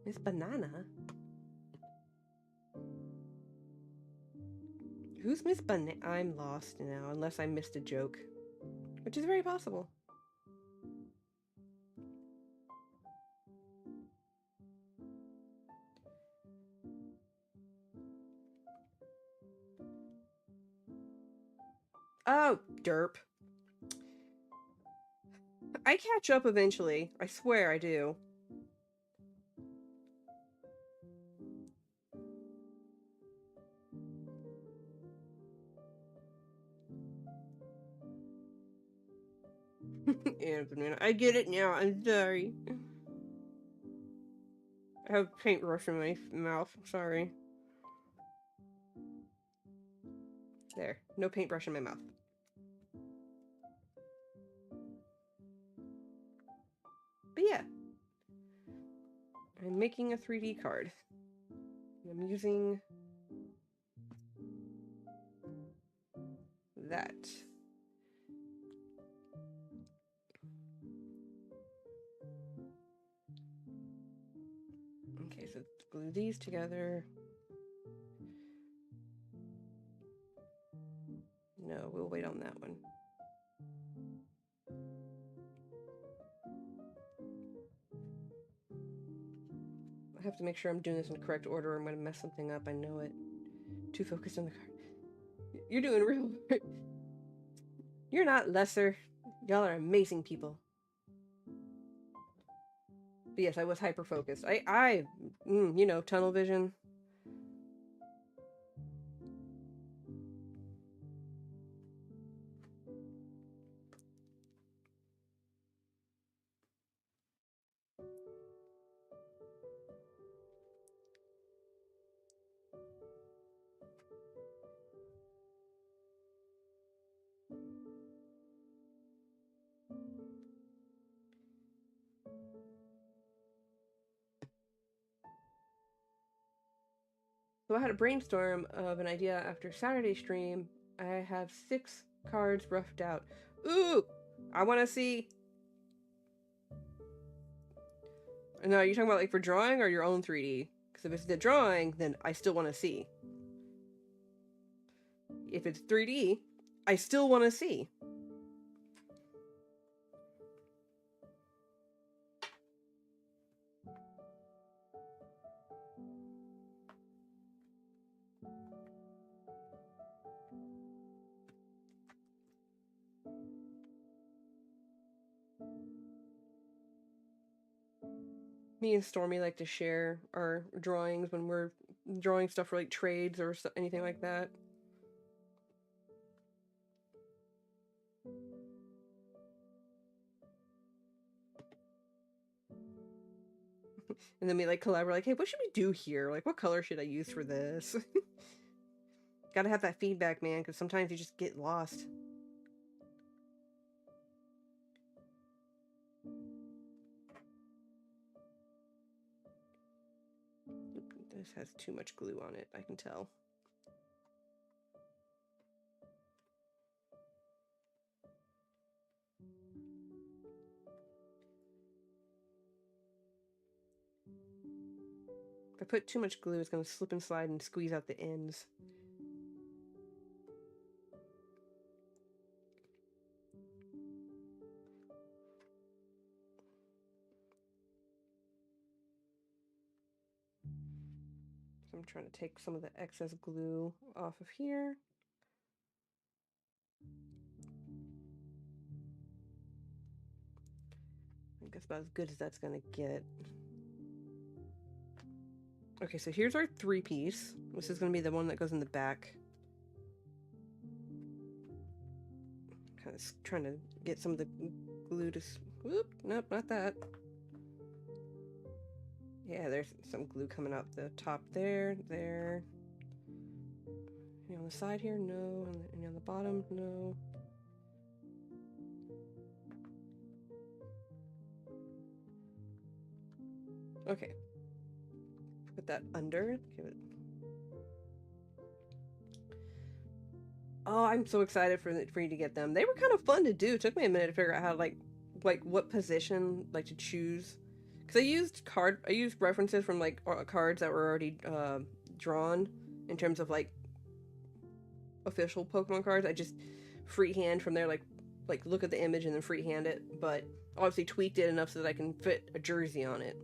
Speaker 1: Miss Banana? Who's Miss Banana? I'm lost now, unless I missed a joke. Which is very possible. Oh, derp. I catch up eventually. I swear I do. Anthony, I get it now. I'm sorry. I have paintbrush in my mouth. Sorry. There. No paintbrush in my mouth. But yeah. I'm making a 3D card. I'm using that. Okay, so glue these together. No, we'll wait on that one. I have to make sure I'm doing this in the correct order. I'm going to mess something up. I know it. Too focused on the card. You're doing real good. You're not lesser. Y'all are amazing people. But yes, I was hyper focused. You know, tunnel vision. So I had a brainstorm of an idea after Saturday stream. I have 6 cards roughed out. Ooh! I want to see. No, are you talking about like for drawing or your own 3D? Because if it's the drawing, then I still want to see. If it's 3D, I still want to see. Me and Stormy like to share our drawings when we're drawing stuff for like trades or anything like that. And then we like collaborate, like, hey, what should we do here? Like, what color should I use for this? Gotta have that feedback, man, because sometimes you just get lost. This has too much glue on it, I can tell. If I put too much glue, it's going to slip and slide and squeeze out the ends. So I'm trying to take some of the excess glue off of here. think that's about as good as that's gonna get. Okay, so here's our 3-piece. This is gonna be the one that goes in the back. Kind of trying to get some of the glue to... Whoop, nope, not that. Yeah, there's some glue coming out the top there, there. Any on the side here? No. Any on the bottom? No. Okay. Put that under. Give it... Oh, I'm so excited for you to get them. They were kind of fun to do. It took me a minute to figure out how to like what position like to choose. Because I used references from like cards that were already drawn in terms of like official Pokemon cards. I just freehand from there, like look at the image and then freehand it. But obviously tweaked it enough so that I can fit a jersey on it.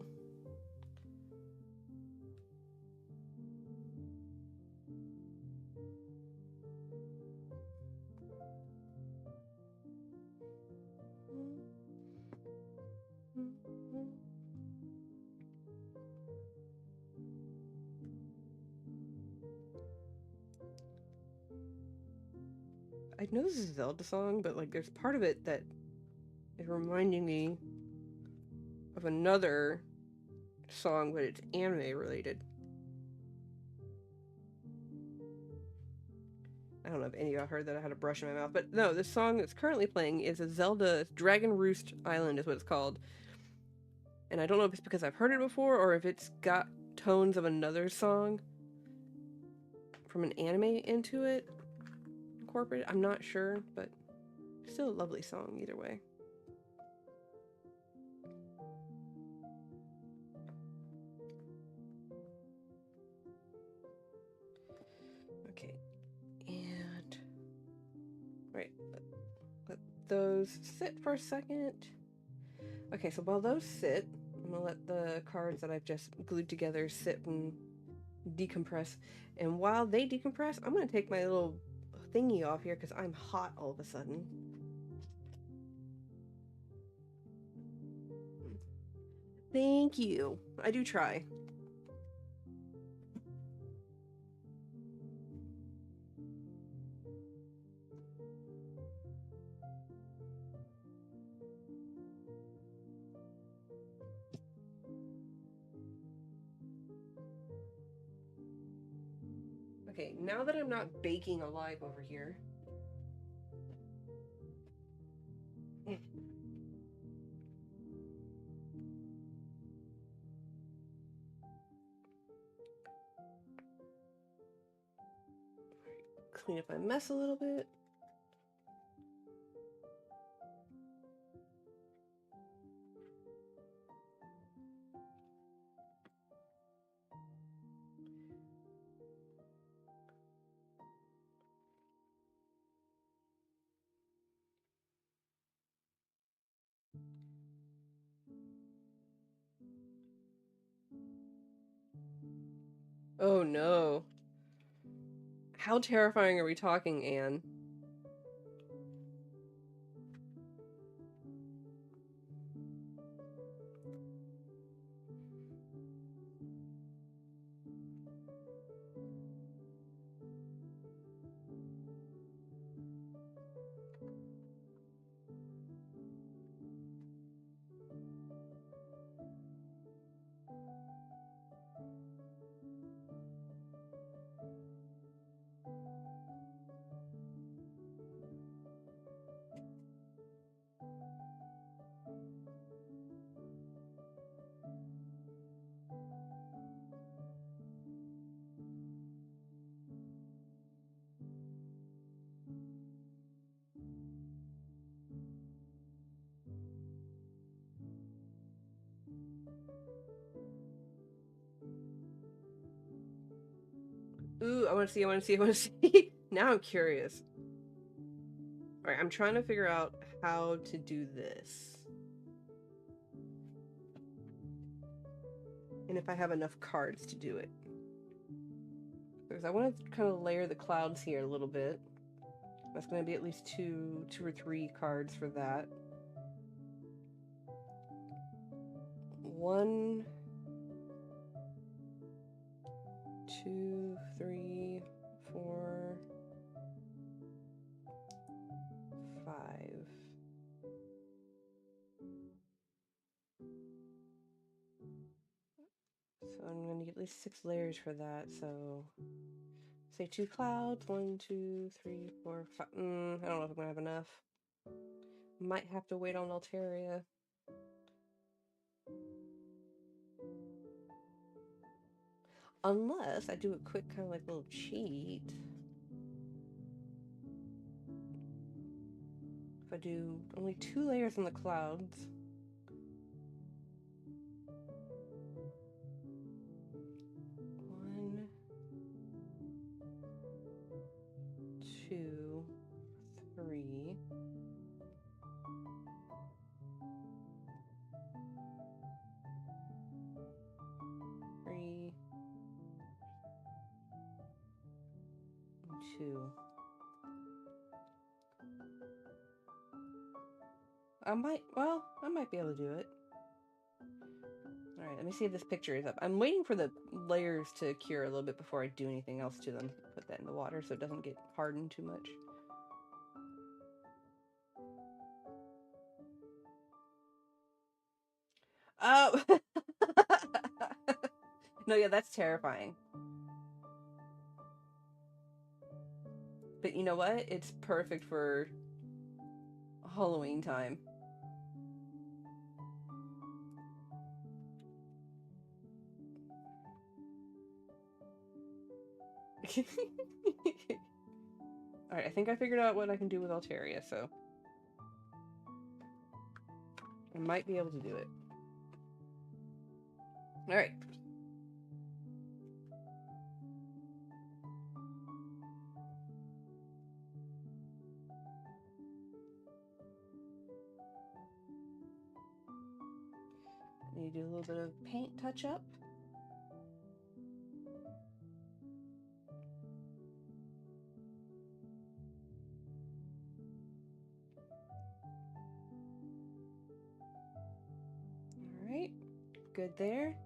Speaker 1: I know this is a Zelda song, but like there's part of it that is reminding me of another song, but it's anime related. I don't know if any of y'all heard that I had a brush in my mouth, but no, this song that's currently playing is a Zelda Dragon Roost Island is what it's called. And I don't know if it's because I've heard it before or if it's got tones of another song from an anime into it. Incorporated. I'm not sure, but still a lovely song either way. Okay. And right, let those sit for a second. Okay, so while those sit, I'm gonna let the cards that I've just glued together sit and decompress. And while they decompress, I'm gonna take my little thingy off here because I'm hot all of a sudden. Thank you. I do try. Okay, now that I'm not baking alive over here. Clean up my mess a little bit. Oh no. How terrifying are we talking, Anne? Ooh, I want to see, I want to see, I want to see. Now I'm curious. Alright, I'm trying to figure out how to do this. And if I have enough cards to do it. Because I want to kind of layer the clouds here a little bit. That's going to be at least two or three cards for that. 1, 2, 3, 4, 5. So I'm going to get at least 6 layers for that. So say 2 clouds. 1, 2, 3, 4, 5. I don't know if I'm going to have enough. Might have to wait on Altaria. Unless I do a quick kind of like little cheat. If I do only 2 layers in the clouds. 1, 2, 3. 3, 2. I might be able to do it. Alright, let me see if this picture is up. I'm waiting for the layers to cure a little bit before I do anything else to them. Put that in the water so it doesn't get hardened too much. Oh! No, yeah, that's terrifying. But you know what? It's perfect for Halloween time. Alright, I think I figured out what I can do with Altaria, so I might be able to do it. Alright. I need to do a little bit of paint touch up. Alright, good there.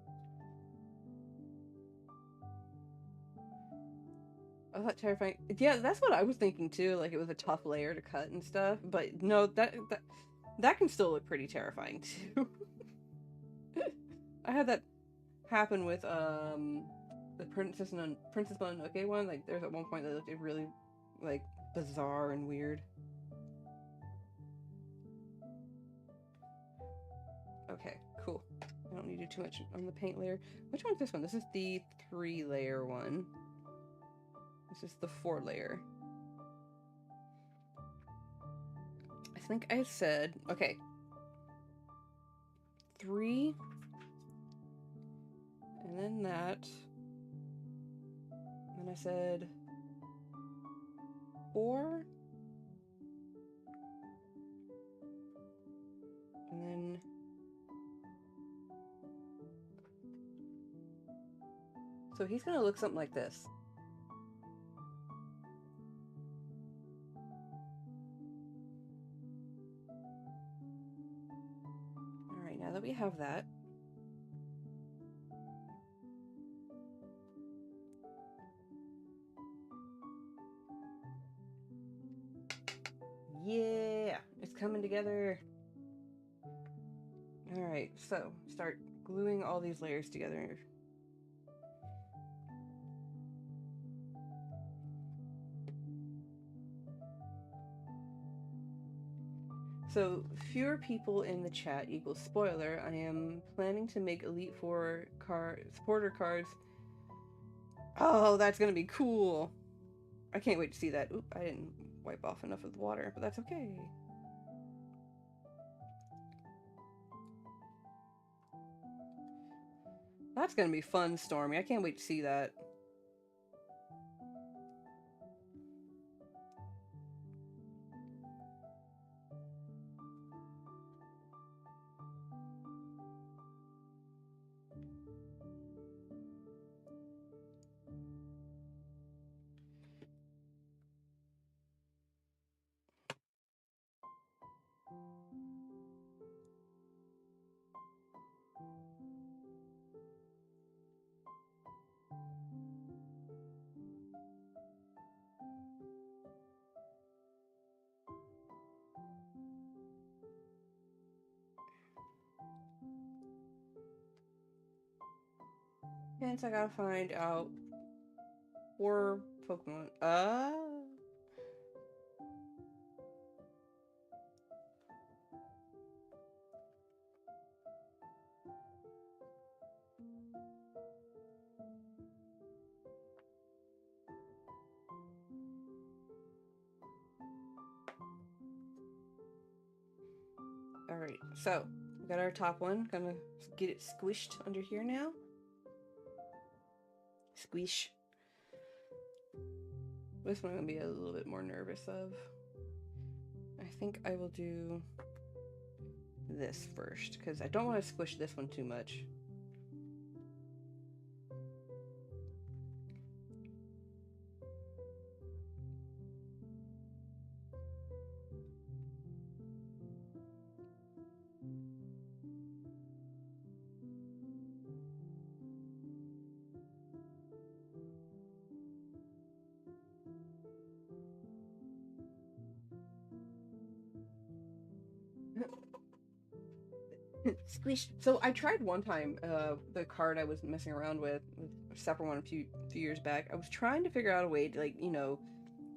Speaker 1: Oh, that's terrifying. Yeah, that's what I was thinking too. Like it was a tough layer to cut and stuff. But no, that can still look pretty terrifying too. I had that happen with the Princess Mononoke one. Like there's at one point that looked really like bizarre and weird. Okay, cool. I don't need to do too much on the paint layer. Which one's this one? This is the 3-layer one. This is the 4-layer. I think I said, okay, 3, and then that, and then I said 4, and then so he's gonna look something like this. Alright, now that we have that, yeah, it's coming together. Alright, so start gluing all these layers together. So, fewer people in the chat equals spoiler. I am planning to make Elite Four supporter cards. Oh, that's gonna be cool. I can't wait to see that. Oop, I didn't wipe off enough of the water, but that's okay. That's gonna be fun, Stormy. I can't wait to see that. I gotta find out 4 Pokemon. Alright, so we got our top one. Gonna get it squished under here now. Squish. This one I'm gonna be a little bit more nervous of. I think I will do this first, because I don't want to squish this one too much. Squish. So I tried one time, the card I was messing around with a separate one a few years back. I was trying to figure out a way to, like, you know,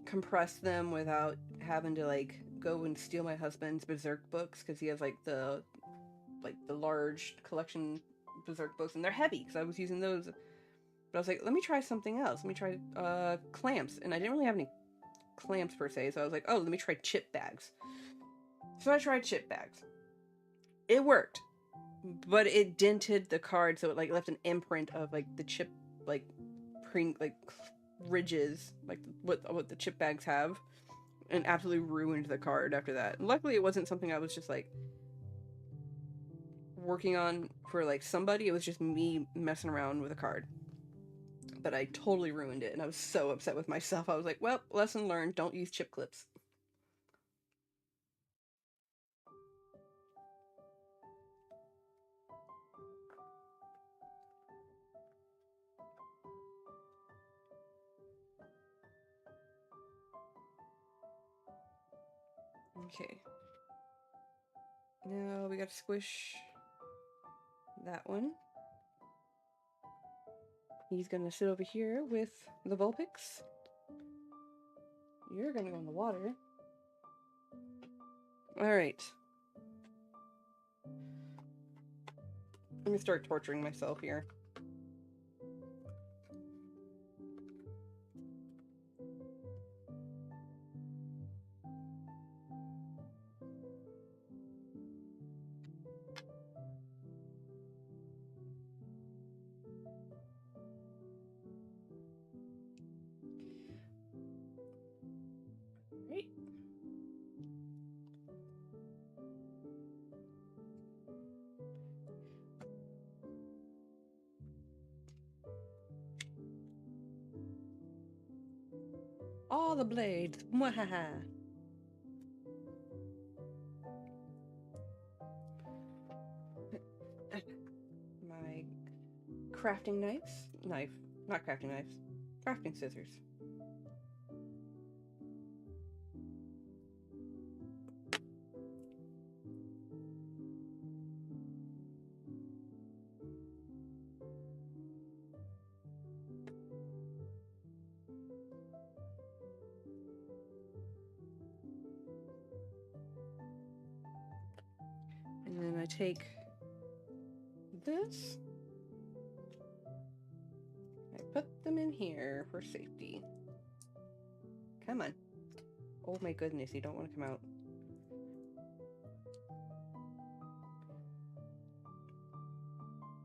Speaker 1: compress them without having to, like, go and steal my husband's Berserk books, because he has like the large collection Berserk books, and they're heavy because I was using those. But I was like, let me try something else. Let me try clamps, and I didn't really have any clamps per se, so I was like, oh, let me try chip bags. So I tried chip bags. It worked, but it dented the card, so it like left an imprint of like the chip like ridges, like what the chip bags have, and absolutely ruined the card after that. And luckily, it wasn't something I was just like working on for like somebody. It was just me messing around with a card. But I totally ruined it, and I was so upset with myself. I was like, well, lesson learned, don't use chip clips. Okay. Now we gotta squish that one. He's gonna sit over here with the Vulpix. You're gonna go in the water. Alright. Let me start torturing myself here. Right. All the blades. Mwahaha. My crafting knives. Not crafting knives. Crafting scissors. And then I take this. I put them in here for safety. Come on. Oh my goodness, you don't want to come out.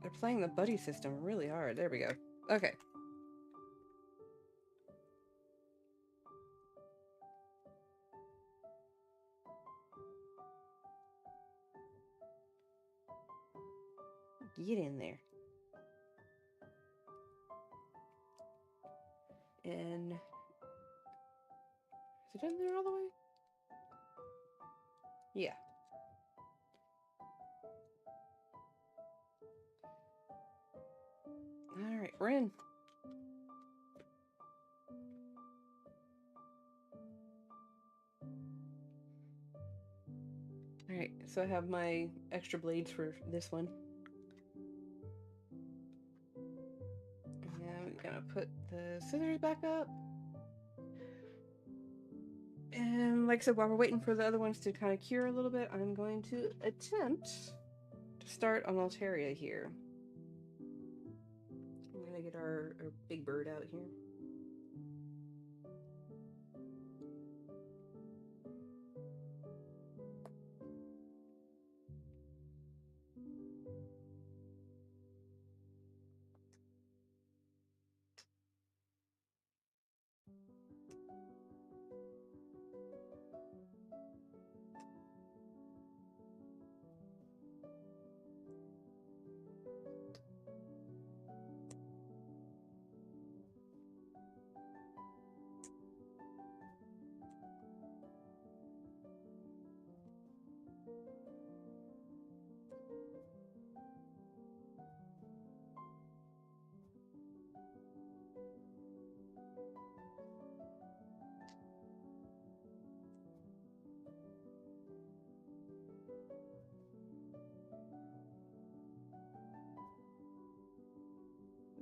Speaker 1: They're playing the buddy system really hard. There we go. Okay. Get in there. And is it in there all the way? Yeah. Alright, we're in. Alright, so I have my extra blades for this one. gonna put the scissors back up. And like I said, while we're waiting for the other ones to kind of cure a little bit, I'm going to attempt to start on Altaria here. I'm gonna get our big bird out here.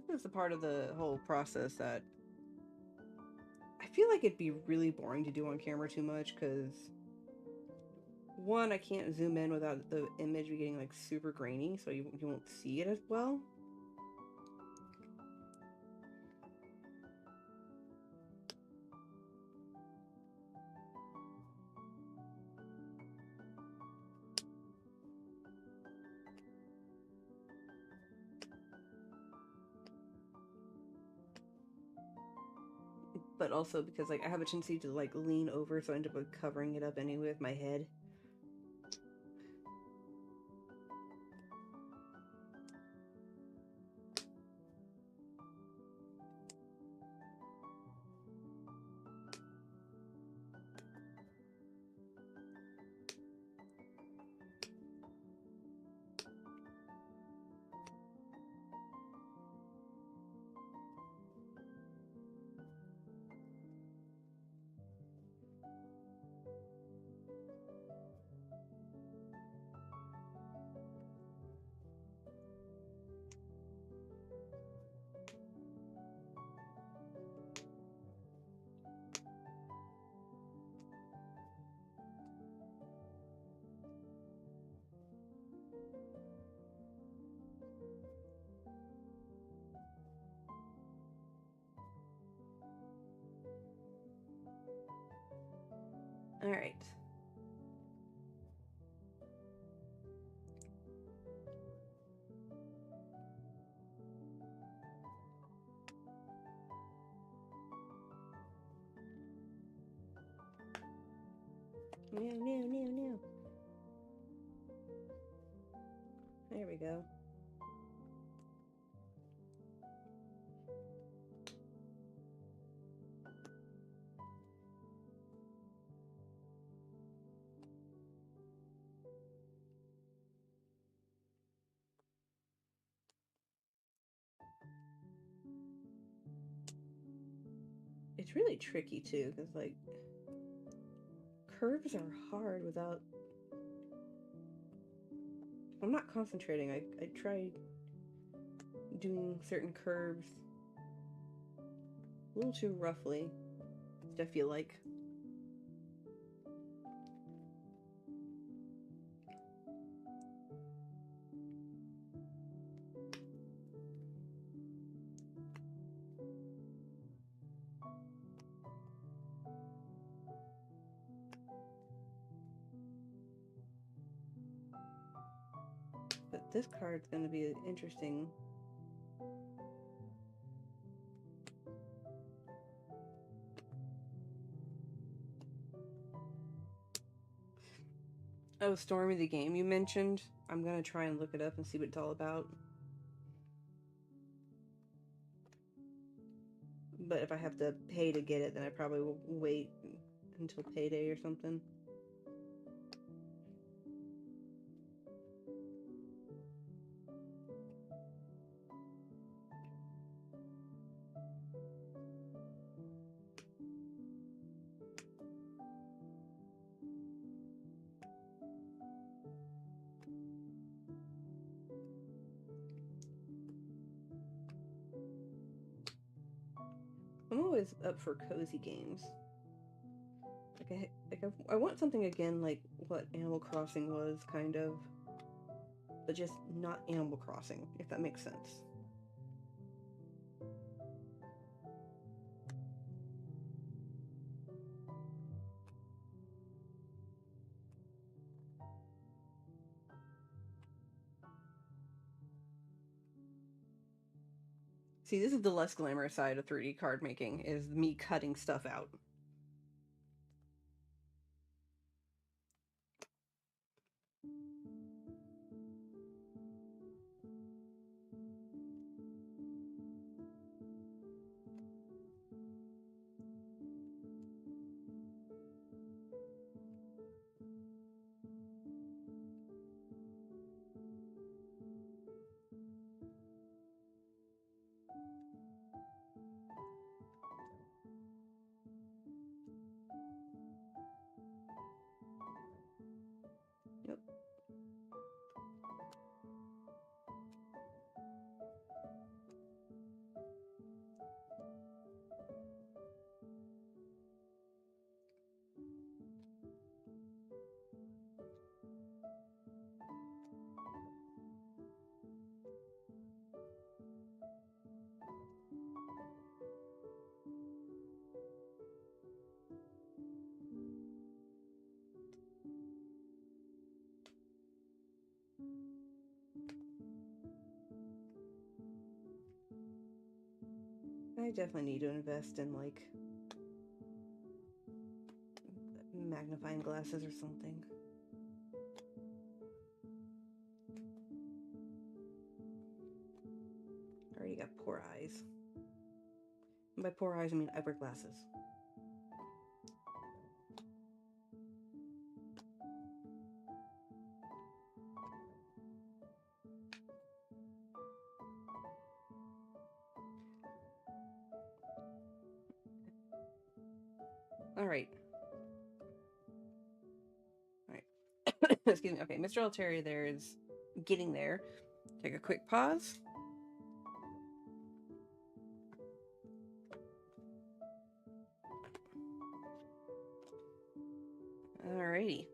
Speaker 1: This is the part of the whole process that I feel like it'd be really boring to do on camera too much, because one, I can't zoom in without the image getting like super grainy, so you won't see it as well. But also because like I have a tendency to like lean over, so I end up like, covering it up anyway with my head. All right. No. There we go. It's really tricky too, because like curves are hard without. I'm not concentrating. I tried doing certain curves a little too roughly, I feel like. But this card's going to be interesting. Oh, Stormy the game you mentioned. I'm going to try and look it up and see what it's all about. But if I have to pay to get it, then I probably will wait until payday or something. always up for cozy games. I want something again like what Animal Crossing was, kind of, but just not Animal Crossing, if that makes sense. See, this is the less glamorous side of 3D card making, is me cutting stuff out. Yep. I definitely need to invest in, like, magnifying glasses or something. I already got poor eyes. And by poor eyes, I mean I wear glasses. Alright. Alright. Excuse me. Okay, Mr. Altieri there is getting there. Take a quick pause. Alrighty.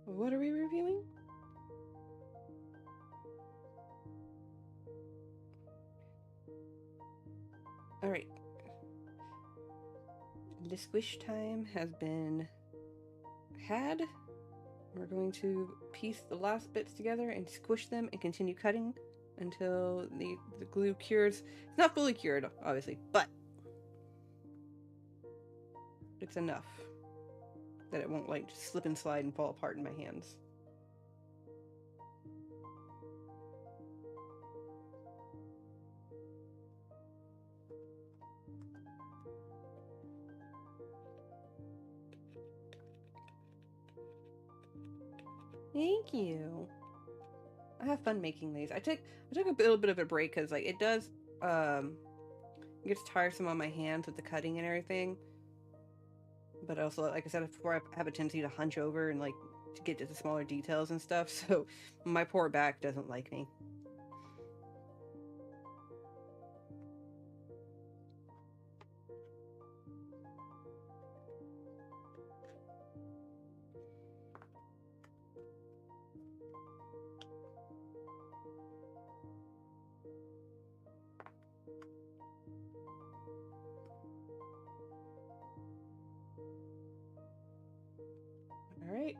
Speaker 1: What are we reviewing? Alright. The squish time has been had. We're going to piece the last bits together and squish them and continue cutting until the glue cures. It's not fully cured, obviously, but it's enough that it won't, like, just slip and slide and fall apart in my hands. Thank you. I have fun making these. I took a little bit of a break because, like, it does it gets tiresome on my hands with the cutting and everything. But also, like I said before, I have a tendency to hunch over and, like, to get to the smaller details and stuff. So my poor back doesn't like me. All right.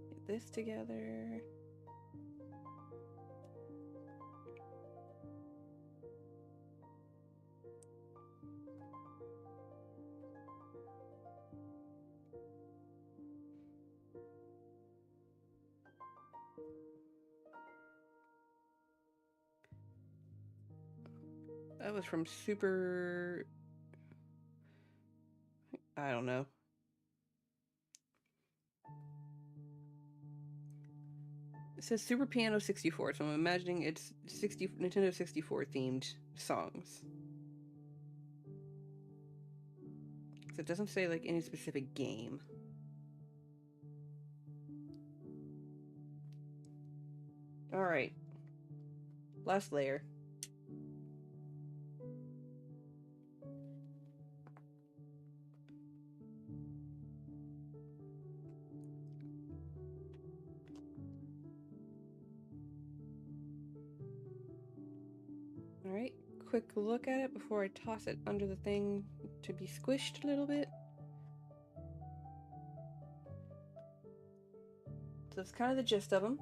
Speaker 1: Get this together. That was from Super... I don't know. It says Super Piano 64, so I'm imagining it's Nintendo 64 themed songs. So it doesn't say like any specific game. Alright. Last layer. Alright, quick look at it before I toss it under the thing to be squished a little bit. So that's kind of the gist of them.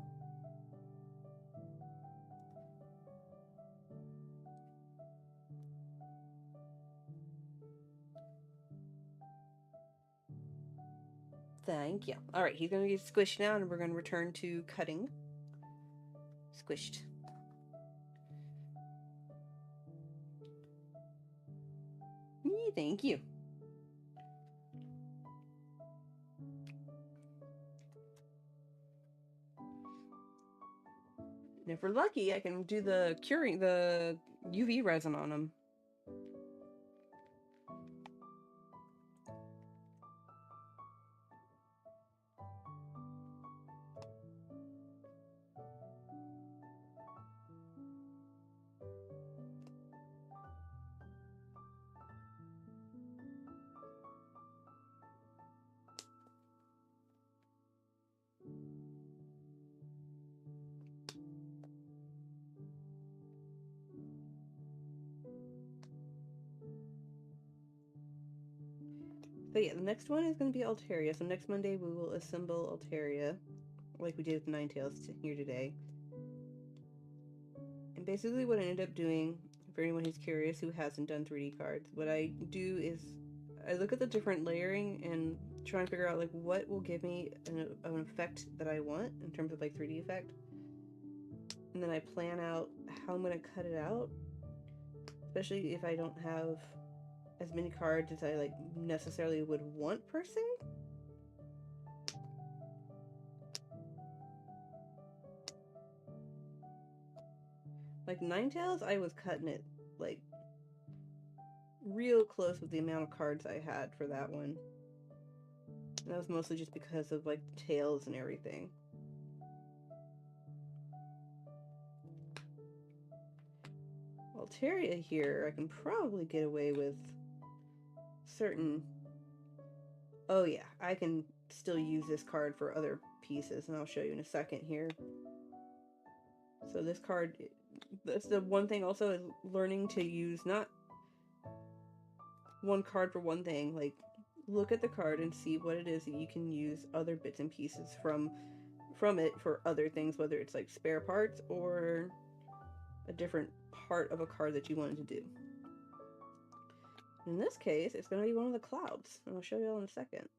Speaker 1: Thank you. Alright, he's going to get squished now, and we're going to return to cutting. Squished. Thank you. And if we're lucky, I can do the UV resin on them. So yeah, the next one is going to be Altaria. So next Monday we will assemble Altaria, like we did with Ninetales here today. And basically what I ended up doing, for anyone who's curious who hasn't done 3D cards, what I do is I look at the different layering and try and figure out like what will give me an effect that I want in terms of like 3D effect. And then I plan out how I'm going to cut it out, especially if I don't have as many cards as I like necessarily would want per se. Like Ninetales, I was cutting it like real close with the amount of cards I had for that one. And that was mostly just because of like the tails and everything. Altaria here, I can probably get away with certain... Oh yeah, I can still use this card for other pieces, and I'll show you in a second here. So this card, that's the one thing also, is learning to use not one card for one thing. Like, look at the card and see what it is that you can use other bits and pieces from it for other things, whether it's like spare parts or a different part of a card that you wanted to do. In this case, it's going to be one of the clouds, and I'll show you all in a second.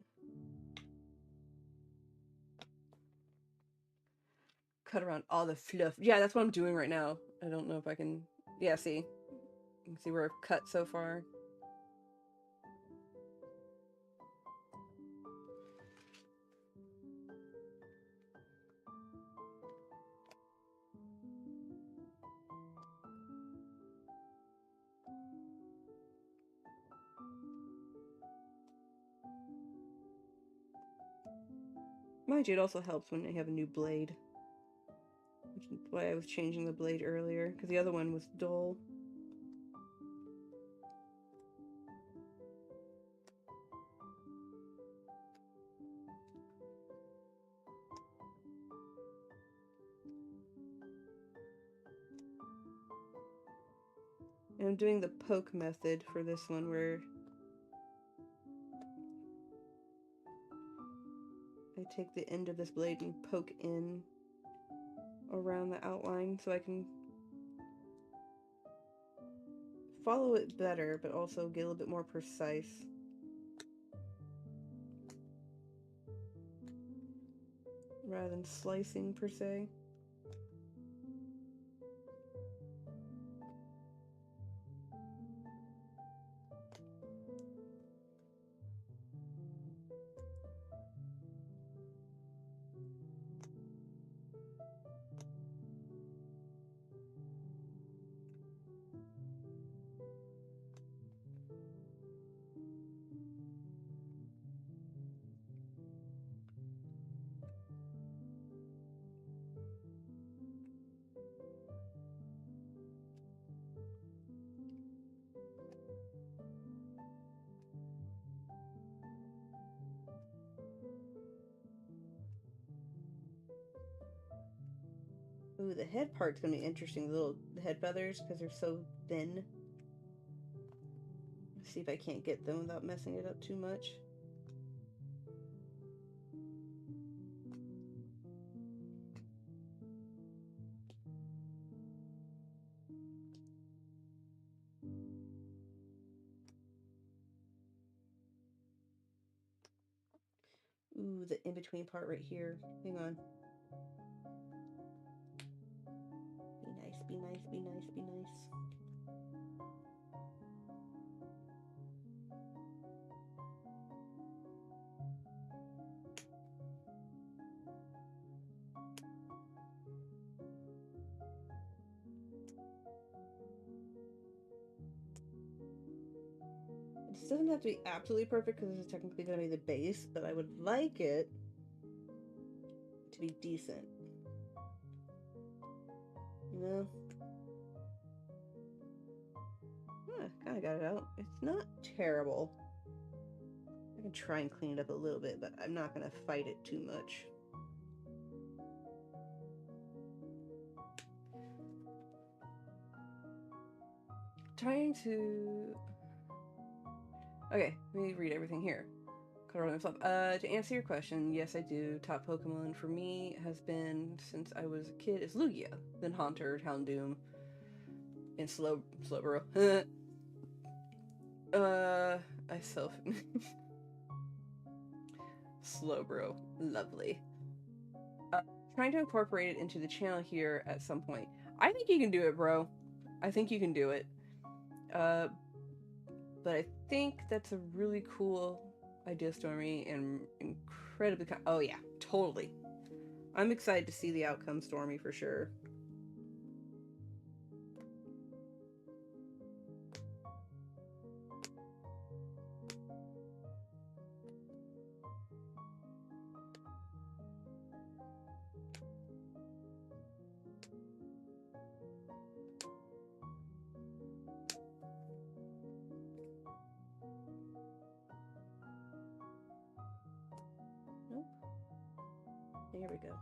Speaker 1: Cut around all the fluff. Yeah, that's what I'm doing right now. I don't know if I can... Yeah, see? You can see where I've cut so far. Mind you, it also helps when they have a new blade. Which is why I was changing the blade earlier, because the other one was dull. And I'm doing the poke method for this one, where I take the end of this blade and poke in around the outline so I can follow it better, but also get a little bit more precise. rather than slicing per se. Ooh, the head part's gonna be interesting. The head feathers, because they're so thin. Let's see if I can't get them without messing it up too much. Ooh, the in-between part right here. Hang on. Be nice, be nice, be nice, be nice. This doesn't have to be absolutely perfect because this is technically going to be the base, but I would like it to be decent. You know? Kind of got it out. It's not terrible. I can try and clean it up a little bit, but I'm not going to fight it too much. Trying to... Okay, let me read everything here. To answer your question, yes, I do. Top Pokemon for me has been, since I was a kid, is Lugia, then Haunter, Houndoom, and Slowbro. I self... Slowbro. Lovely. Trying to incorporate it into the channel here at some point. I think you can do it, bro. I think you can do it. But I think that's a really cool idea, Stormy, and incredibly... Oh, yeah, totally. I'm excited to see the outcome, Stormy, for sure. Nope. There we go.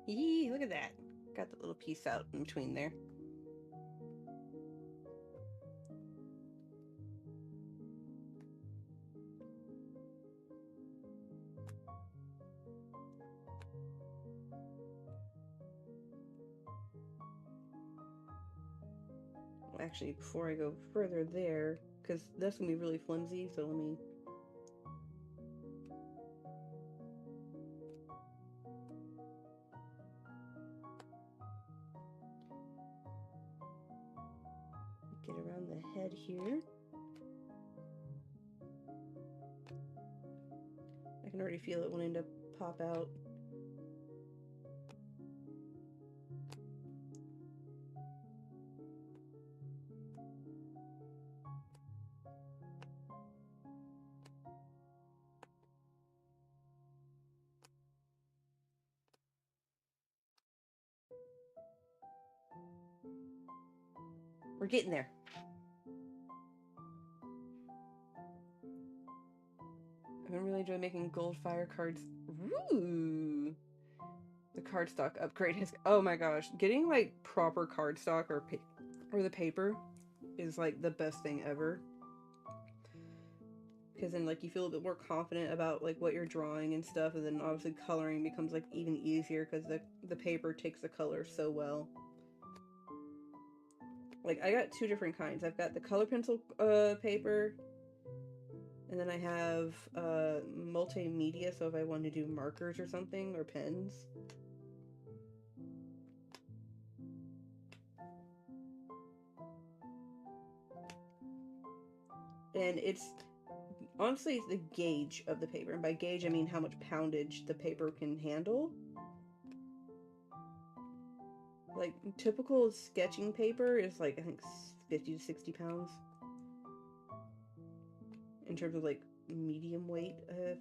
Speaker 1: Yee, look at that. Got the little piece out in between there. Actually, before I go further there, because that's going to be really flimsy, so let me... get around the head here. I can already feel it wanting to pop out. We're getting there. I really enjoy making gold fire cards. Ooh! The cardstock upgrade has, oh my gosh, getting like proper cardstock or the paper is like the best thing ever. Because then like you feel a bit more confident about like what you're drawing and stuff, and then obviously coloring becomes like even easier because the paper takes the color so well. Like I got two different kinds. I've got the color pencil paper, and then I have multimedia, so if I want to do markers or something or pens. And it's honestly the gauge of the paper, and by gauge I mean how much poundage the paper can handle. Like typical sketching paper is like I think 50 to 60 pounds in terms of like medium weight. If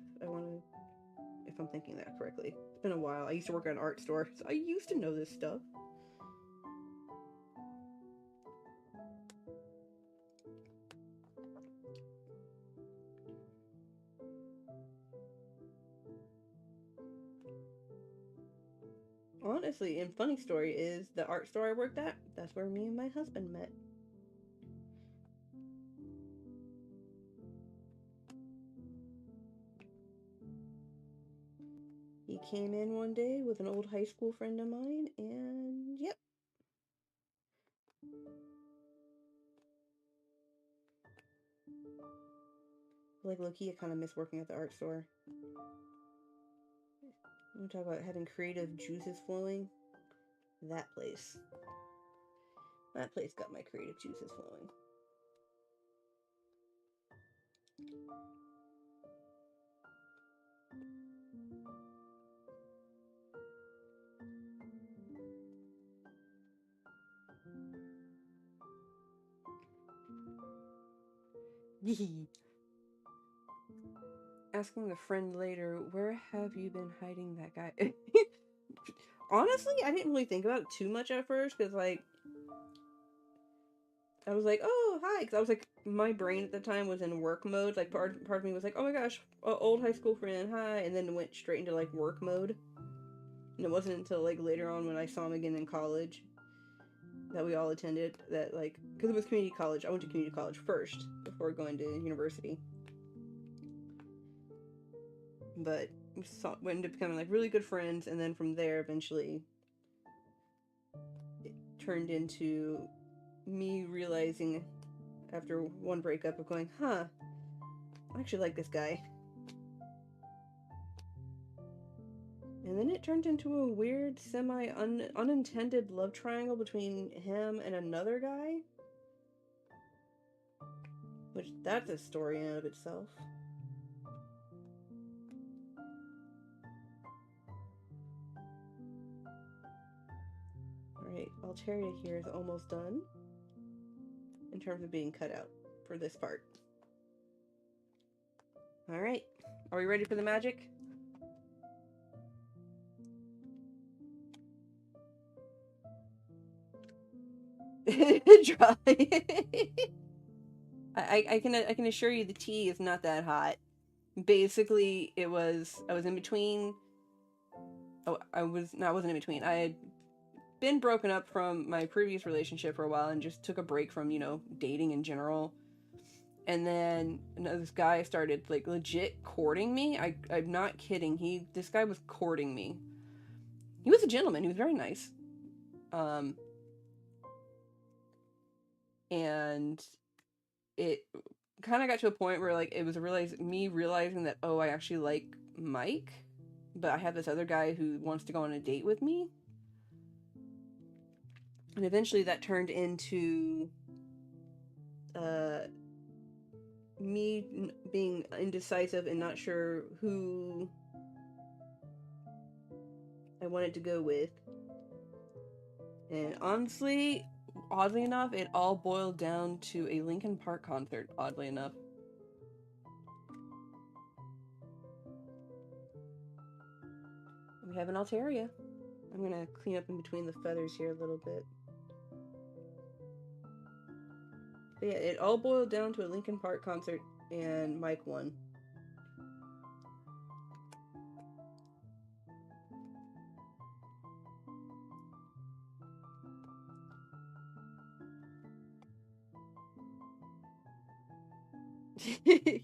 Speaker 1: I'm thinking that correctly. It's been a while. I used to work at an art store, so I used to know this stuff. Honestly, and funny story is the art store I worked at, that's where me and my husband met. He came in one day with an old high school friend of mine, and yep. Like, low-key, I kind of miss working at the art store. We talk about having creative juices flowing. That place. That place got my creative juices flowing. Asking the friend later, where have you been hiding that guy? Honestly, I didn't really think about it too much at first, because, like, I was like, oh, hi, because I was like, my brain at the time was in work mode. Like, part of me was like, oh my gosh, old high school friend, hi, and then went straight into, like, work mode. And it wasn't until, like, later on when I saw him again in college that we all attended, that, like, because it was community college. I went to community college first before going to university. But we ended up becoming, like, really good friends, and then from there, eventually, it turned into me realizing after one breakup of going, I actually like this guy. And then it turned into a weird, unintended love triangle between him and another guy. Which, that's a story in and of itself. Alright, Altaria here is almost done. In terms of being cut out for this part. Alright, are we ready for the magic? Dry. I can assure you the tea is not that hot. Basically, I was in between. Oh, I wasn't in between. I had been broken up from my previous relationship for a while and just took a break from, dating in general. And then this guy started, like, legit courting me. I'm not kidding. This guy was courting me. He was a gentleman. He was very nice. And it kind of got to a point where, like, it was me realizing that, oh, I actually like Mike, but I have this other guy who wants to go on a date with me. And eventually that turned into me being indecisive and not sure who I wanted to go with. And honestly, oddly enough, it all boiled down to a Linkin Park concert, oddly enough. We have an Altaria. I'm gonna clean up in between the feathers here a little bit. But yeah, it all boiled down to a Linkin Park concert, and Mike won.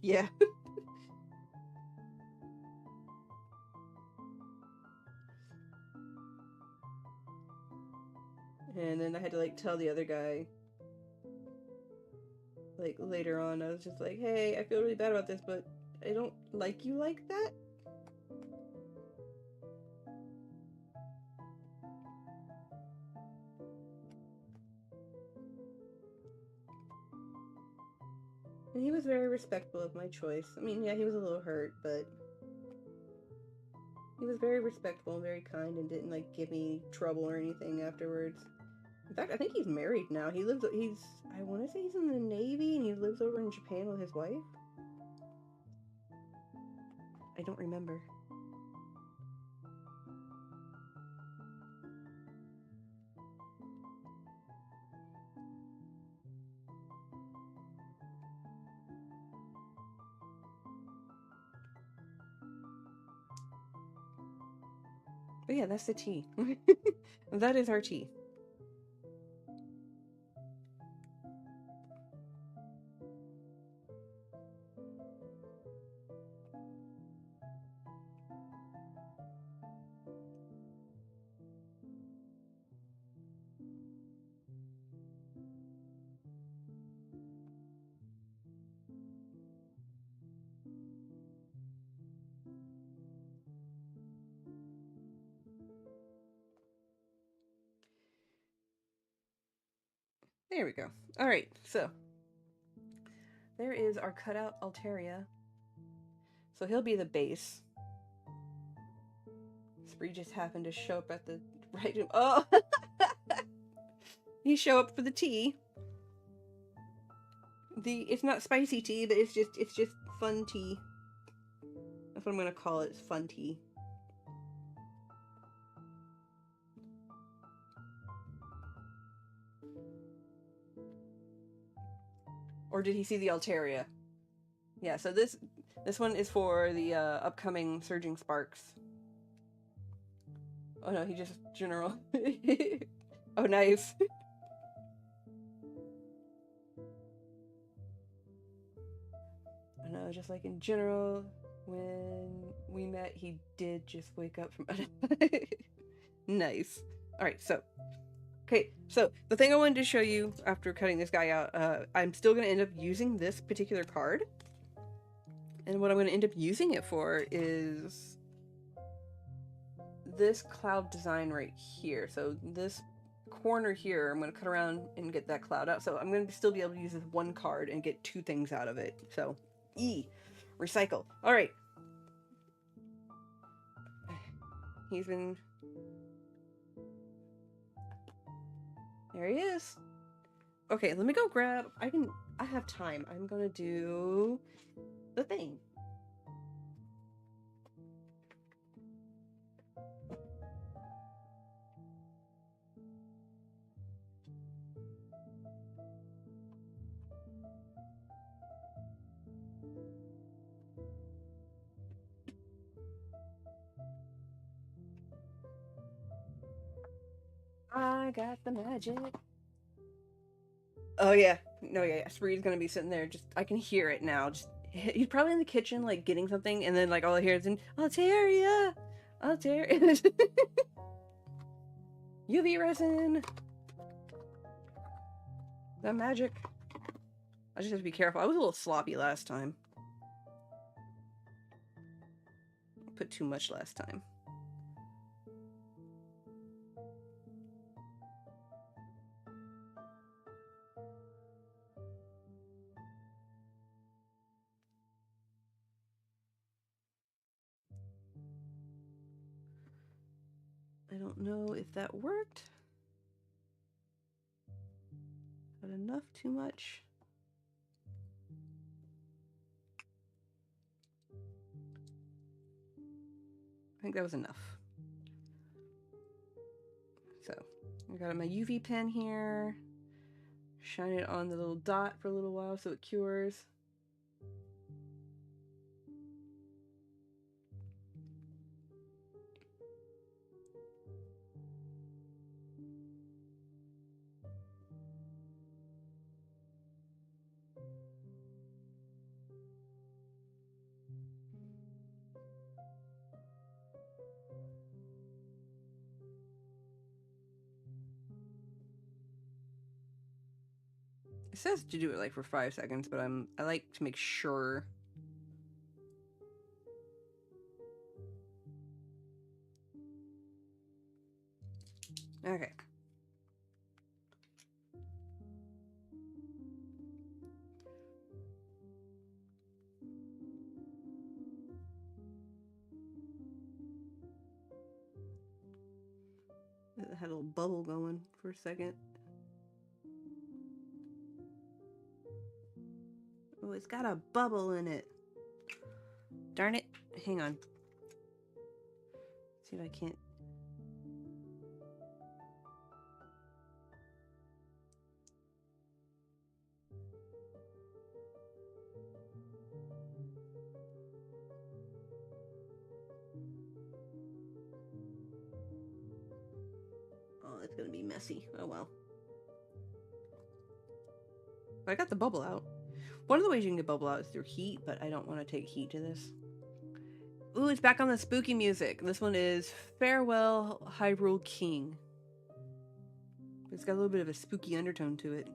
Speaker 1: Yeah. And then I had to like tell the other guy, like later on, I was just like, hey, I feel really bad about this, but I don't like you like that. And he was very respectful of my choice. I mean, yeah, he was a little hurt, but he was very respectful and very kind and didn't like give me trouble or anything afterwards. In fact, I think he's married now. I want to say he's in the Navy and he lives over in Japan with his wife. I don't remember. But yeah, that's the tea. That is our tea. There we go. All right, so there is our cutout Altaria. So he'll be the base. Spree just happened to show up at the right. Oh, he show up for the tea. It's not spicy tea, but it's just fun tea. That's what I'm gonna call it. It's fun tea. Or did he see the Altaria? Yeah. So this one is for the upcoming Surging Sparks. Oh no, he just general. Oh, nice. I know, just like in general, when we met, he did just wake up from. Nice. All right, so. Okay, so the thing I wanted to show you after cutting this guy out, I'm still going to end up using this particular card. And what I'm going to end up using it for is this cloud design right here. So this corner here, I'm going to cut around and get that cloud out. So I'm going to still be able to use this one card and get two things out of it. So, recycle. All right. He's been... There he is. Okay, let me go grab... I have time. I'm going to do the thing. I got the magic. Oh yeah, no, yeah. Spree's gonna be sitting there. Just I can hear it now. Just he's probably in the kitchen, like getting something, and then like all I hear is Altaria, Altaria, UV resin. That magic. I just have to be careful. I was a little sloppy last time. I put too much last time. I don't know if that worked. Not enough, too much. I think that was enough. So, I got my UV pen here. Shine it on the little dot for a little while so it cures. It says to do it like for 5 seconds, but I like to make sure. Okay. It had a little bubble going for a second. Oh, it's got a bubble in it. Darn it. Hang on. See if I can't. Oh, it's gonna be messy. Oh well. But I got the bubble out. One of the ways you can get bubble out is through heat, but I don't want to take heat to this. Ooh, it's back on the spooky music. This one is Farewell, Hyrule King. It's got a little bit of a spooky undertone to it.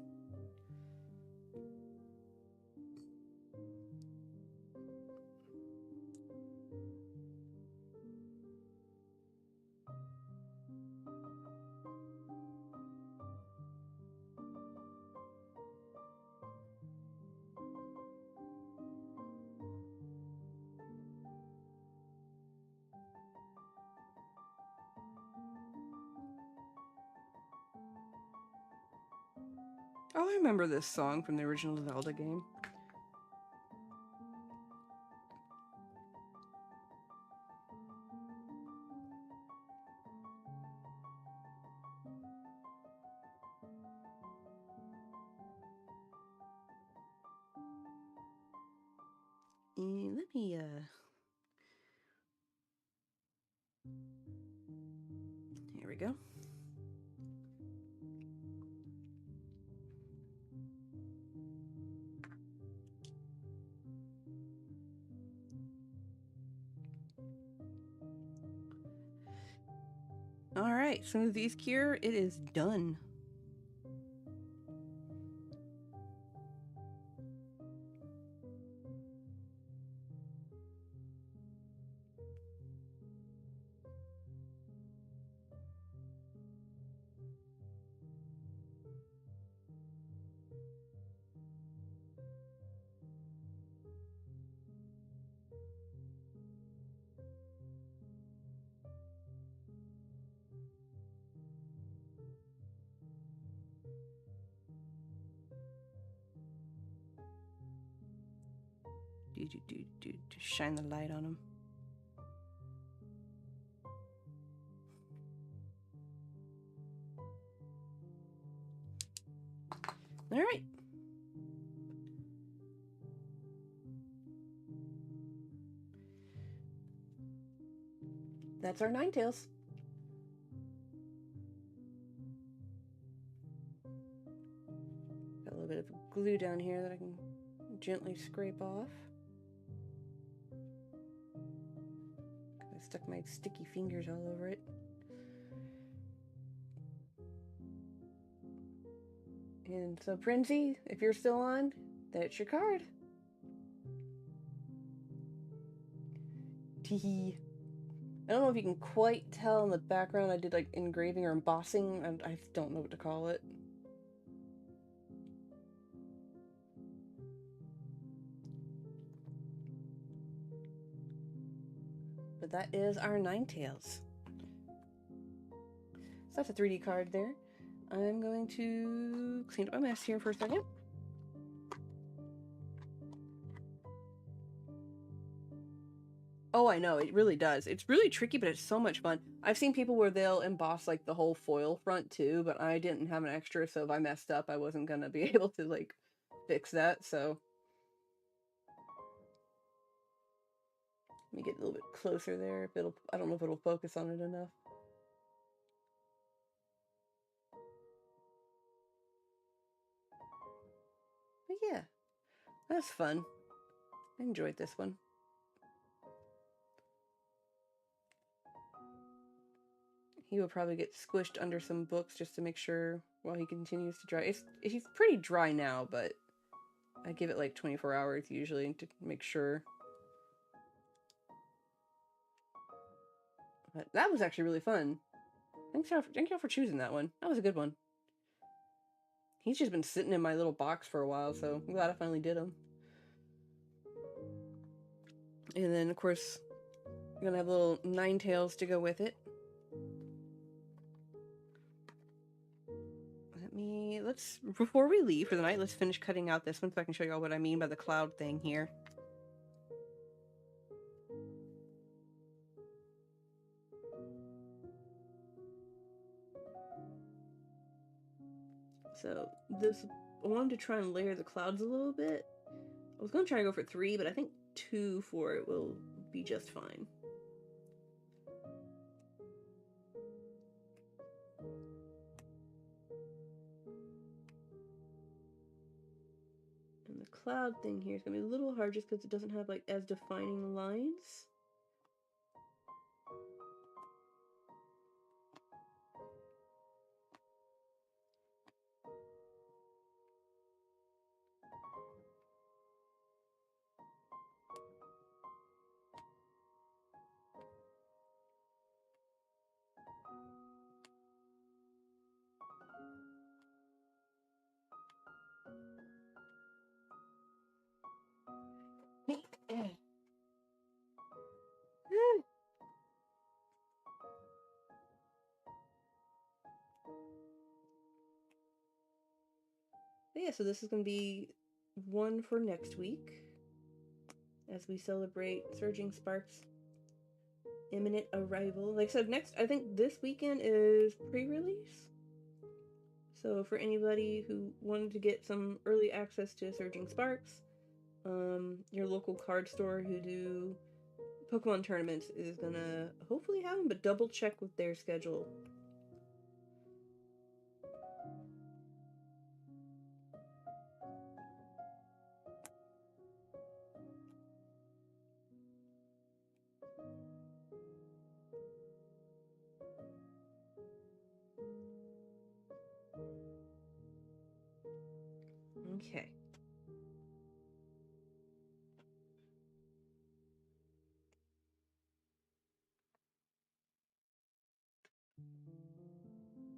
Speaker 1: Oh, I remember this song from the original Zelda game. And let me, here we go. Alright, Smoothie's Cure, it is done. To shine the light on them. All right. That's our Ninetales. Got a little bit of glue down here that I can gently scrape off. I stuck my sticky fingers all over it. And so, Princey, if you're still on, that's your card. Teehee. I don't know if you can quite tell in the background I did like engraving or embossing. I don't know what to call it. But that is our Ninetales. So that's a 3D card there. I'm going to clean up my mess here for a second. Oh, I know, it really does. It's really tricky, but it's so much fun. I've seen people where they'll emboss like the whole foil front too, but I didn't have an extra, so if I messed up, I wasn't gonna be able to like fix that, so. Let me get a little bit closer there. If it'll, I don't know if it'll focus on it enough. But yeah, that's fun. I enjoyed this one. he will probably get squished under some books just to make sure while he continues to dry. He's pretty dry now, but I give it like 24 hours usually to make sure. But that was actually really fun. Thank y'all for choosing that one. That was a good one. He's just been sitting in my little box for a while, so I'm glad I finally did him. And then, of course, I'm gonna have little Ninetales to go with it. Before we leave for the night, let's finish cutting out this one so I can show y'all what I mean by the cloud thing here. So I wanted to try and layer the clouds a little bit. I was gonna try to go for 3, but I think 2 for it will be just fine. And the cloud thing here is gonna be a little hard just because it doesn't have like as defining lines. Yeah, so this is going to be one for next week as we celebrate Surging Spark's imminent arrival. Like I said, I think this weekend is pre-release. So for anybody who wanted to get some early access to Surging Sparks, your local card store who do Pokemon tournaments is gonna hopefully have them, but double check with their schedule. Okay.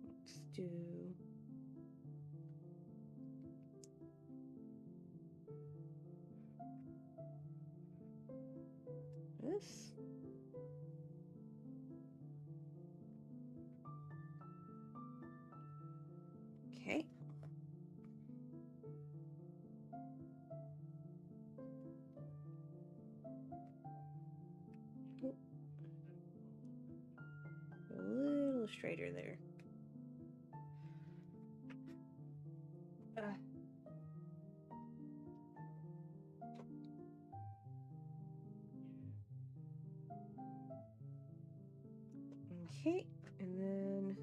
Speaker 1: Let's do this. Okay. Oh. A little straighter there. Okay, and then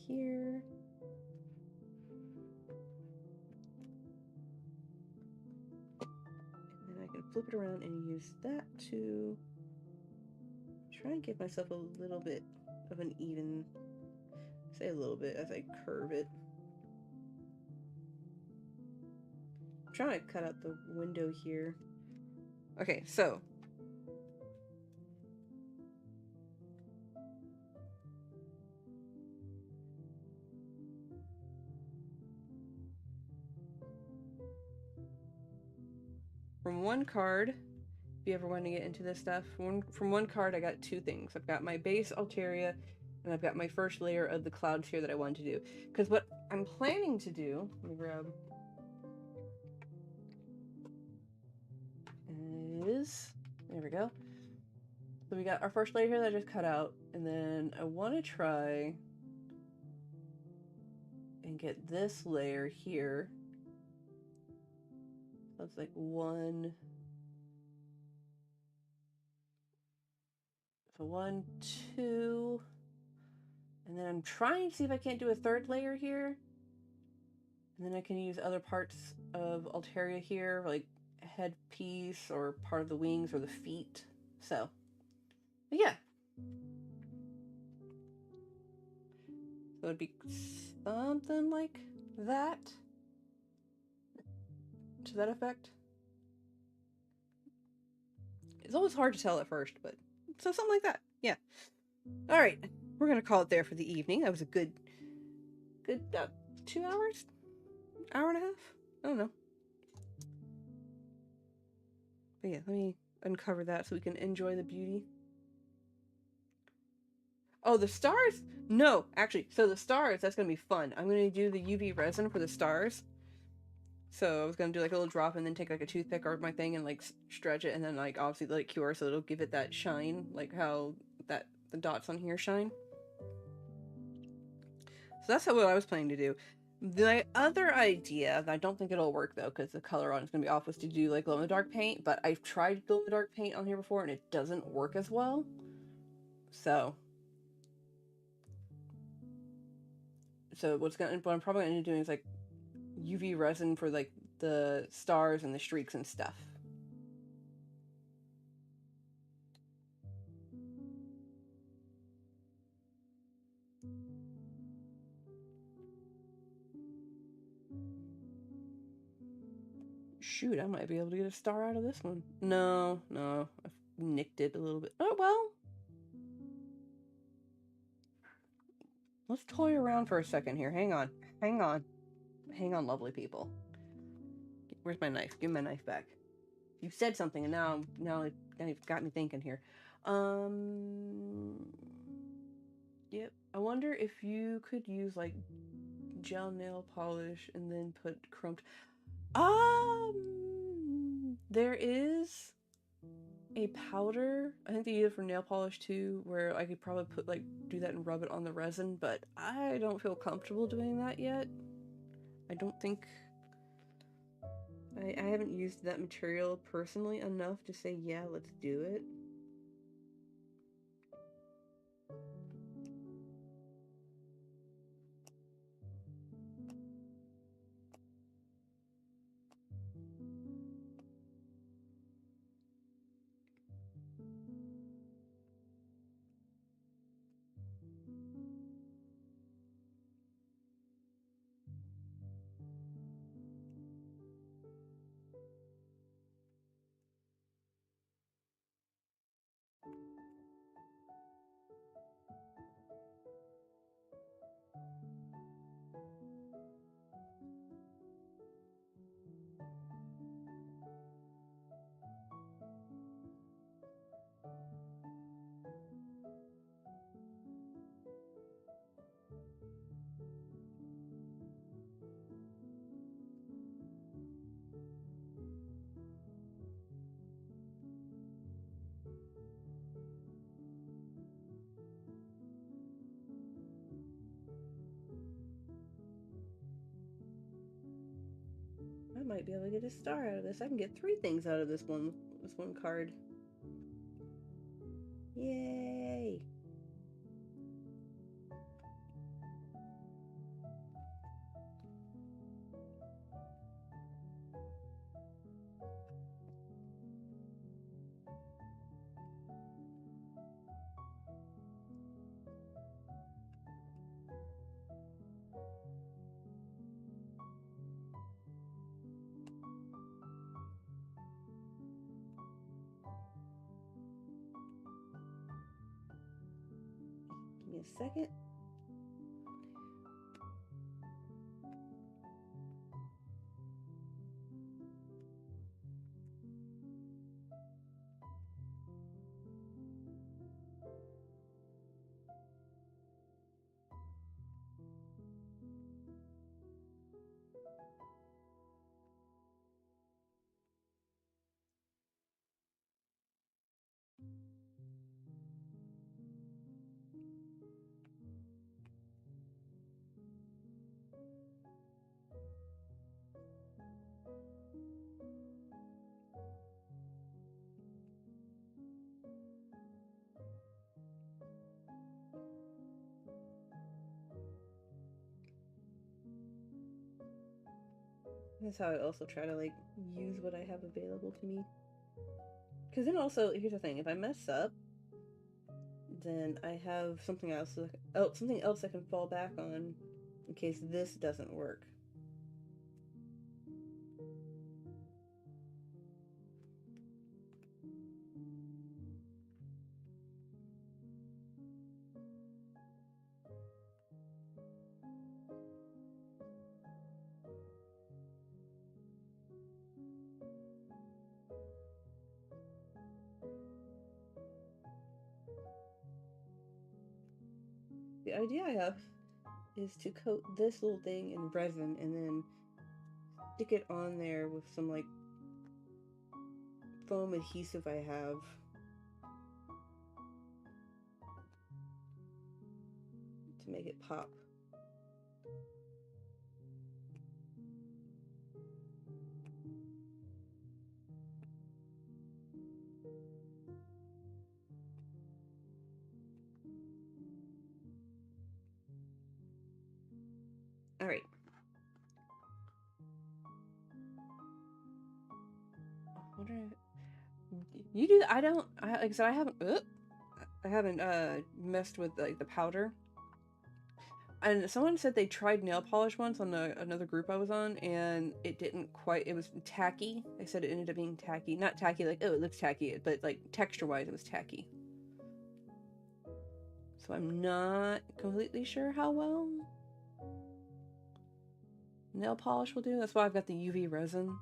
Speaker 1: here. And then I can flip it around and use that to try and give myself a little bit of an even, say a little bit as I curve it. I'm trying to cut out the window here. Okay, so from one card, if you ever want to get into this stuff, from one card I got 2 things. I've got my base Altaria, and I've got my first layer of the clouds here that I wanted to do. Because what I'm planning to do, let me grab, is, there we go. So we got our first layer here that I just cut out, and then I want to try and get this layer here. That's like 1. So 1, 2, and then I'm trying to see if I can't do a 3rd layer here. And then I can use other parts of Altaria here, like headpiece or part of the wings or the feet. So, but yeah. So it'd be something like that. To that effect. It's always hard to tell at first, but so something like that. Yeah. All right, we're gonna call it there for the evening. That was a good 2 hours, hour and a half. I don't know. But yeah, let me uncover that so we can enjoy the beauty. Oh, the stars? No, actually, so the stars, that's gonna be fun. I'm gonna do the UV resin for the stars. So I was gonna do like a little drop and then take like a toothpick or my thing and like stretch it and then like obviously let it cure so it'll give it that shine, like how the dots on here shine. So that's what I was planning to do. The other idea, I don't think it'll work though, because the color on it's gonna be off, was to do like glow in the dark paint. But I've tried glow in the dark paint on here before, and it doesn't work as well. So what I'm probably gonna end up doing is like UV resin for like the stars and the streaks and stuff. Shoot, I might be able to get a star out of this one. No, I've nicked it a little bit. Oh well. Let's toy around for a second here. Hang on, lovely people. Where's my knife? Give me my knife back. You said something, and now you've got me thinking here. Yep. I wonder if you could use like gel nail polish and then put chrome. There is a powder. I think they use it for nail polish too, where I could probably do that and rub it on the resin, but I don't feel comfortable doing that yet. I don't think I haven't used that material personally enough to say, yeah, let's do it. I might be able to get a star out of this. I can get 3 things out of this one card. Yay! Give me a second. That's how I also try to like use what I have available to me. Because then also, here's the thing, if I mess up, then I have something else. Oh, something else I can fall back on in case this doesn't work. The idea I have is to coat this little thing in resin and then stick it on there with some like foam adhesive I have. To make it pop. All right. What are you do? I don't. Like I said, I haven't messed with like the powder. And someone said they tried nail polish once on another group I was on, and it didn't quite. It was tacky. They said it ended up being tacky. Not tacky like, oh, it looks tacky, but like texture-wise, it was tacky. So I'm not completely sure how well nail polish will do. That's why I've got the UV resin.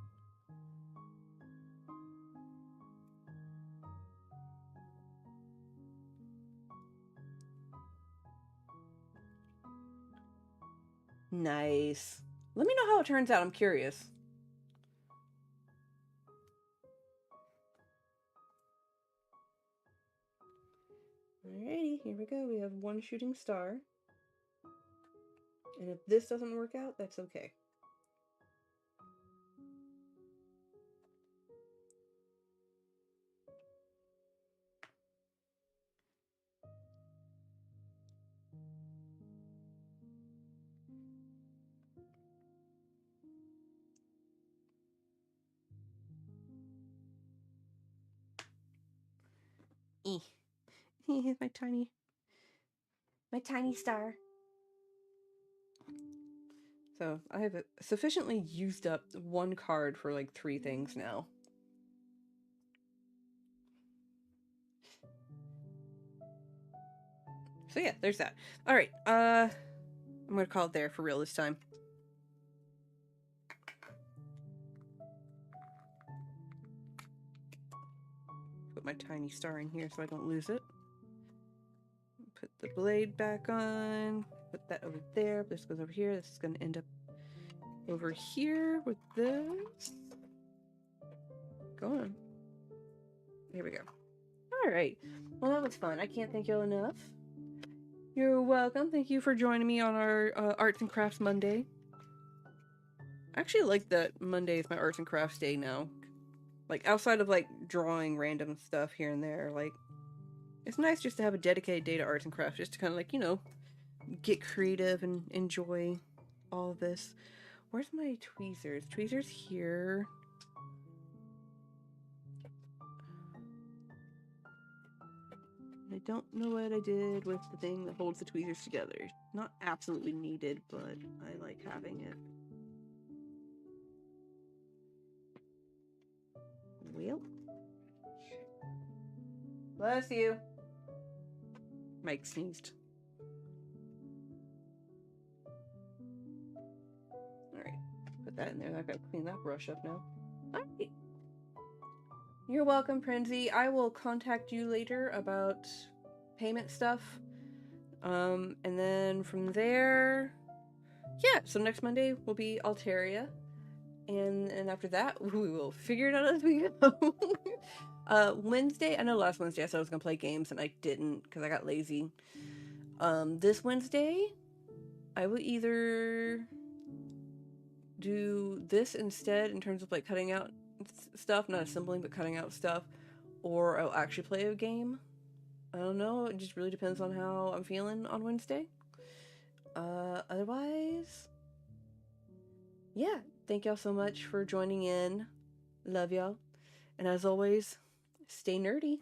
Speaker 1: Nice. Let me know how it turns out. I'm curious. Alrighty, here we go. We have one shooting star. And if this doesn't work out, that's okay. my tiny star. So I have sufficiently used up one card for like 3 things now. So yeah, there's that. All right, I'm gonna call it there for real this time. Put my tiny star in here so I don't lose it. Put the blade back on. Put that over there. This goes over here. This is gonna end up over here with this. Go on. Here we go. All right. Well, that was fun. I can't thank y'all enough. You're welcome. Thank you for joining me on our Arts and Crafts Monday. I actually like that Monday is my Arts and Crafts day now. Like, outside of, like, drawing random stuff here and there, like, it's nice just to have a dedicated day to Arts and Crafts, just to kind of, like, you know, get creative and enjoy all of this. Where's my tweezers? Tweezers here. I don't know what I did with the thing that holds the tweezers together. Not absolutely needed, but I like having it. Well. Bless you. Mike sneezed. Alright. Put that in there. I've got to clean that brush up now. Alright. You're welcome, Prinzy. I will contact you later about payment stuff. And then from there, yeah, so next Monday will be Altaria. And after that, we will figure it out as we go. Wednesday, I know last Wednesday I said I was going to play games and I didn't because I got lazy. This Wednesday, I will either do this instead in terms of like cutting out stuff, not assembling, but cutting out stuff, or I'll actually play a game. I don't know, it just really depends on how I'm feeling on Wednesday. Otherwise, yeah, thank y'all so much for joining in. Love y'all. And as always, stay nerdy.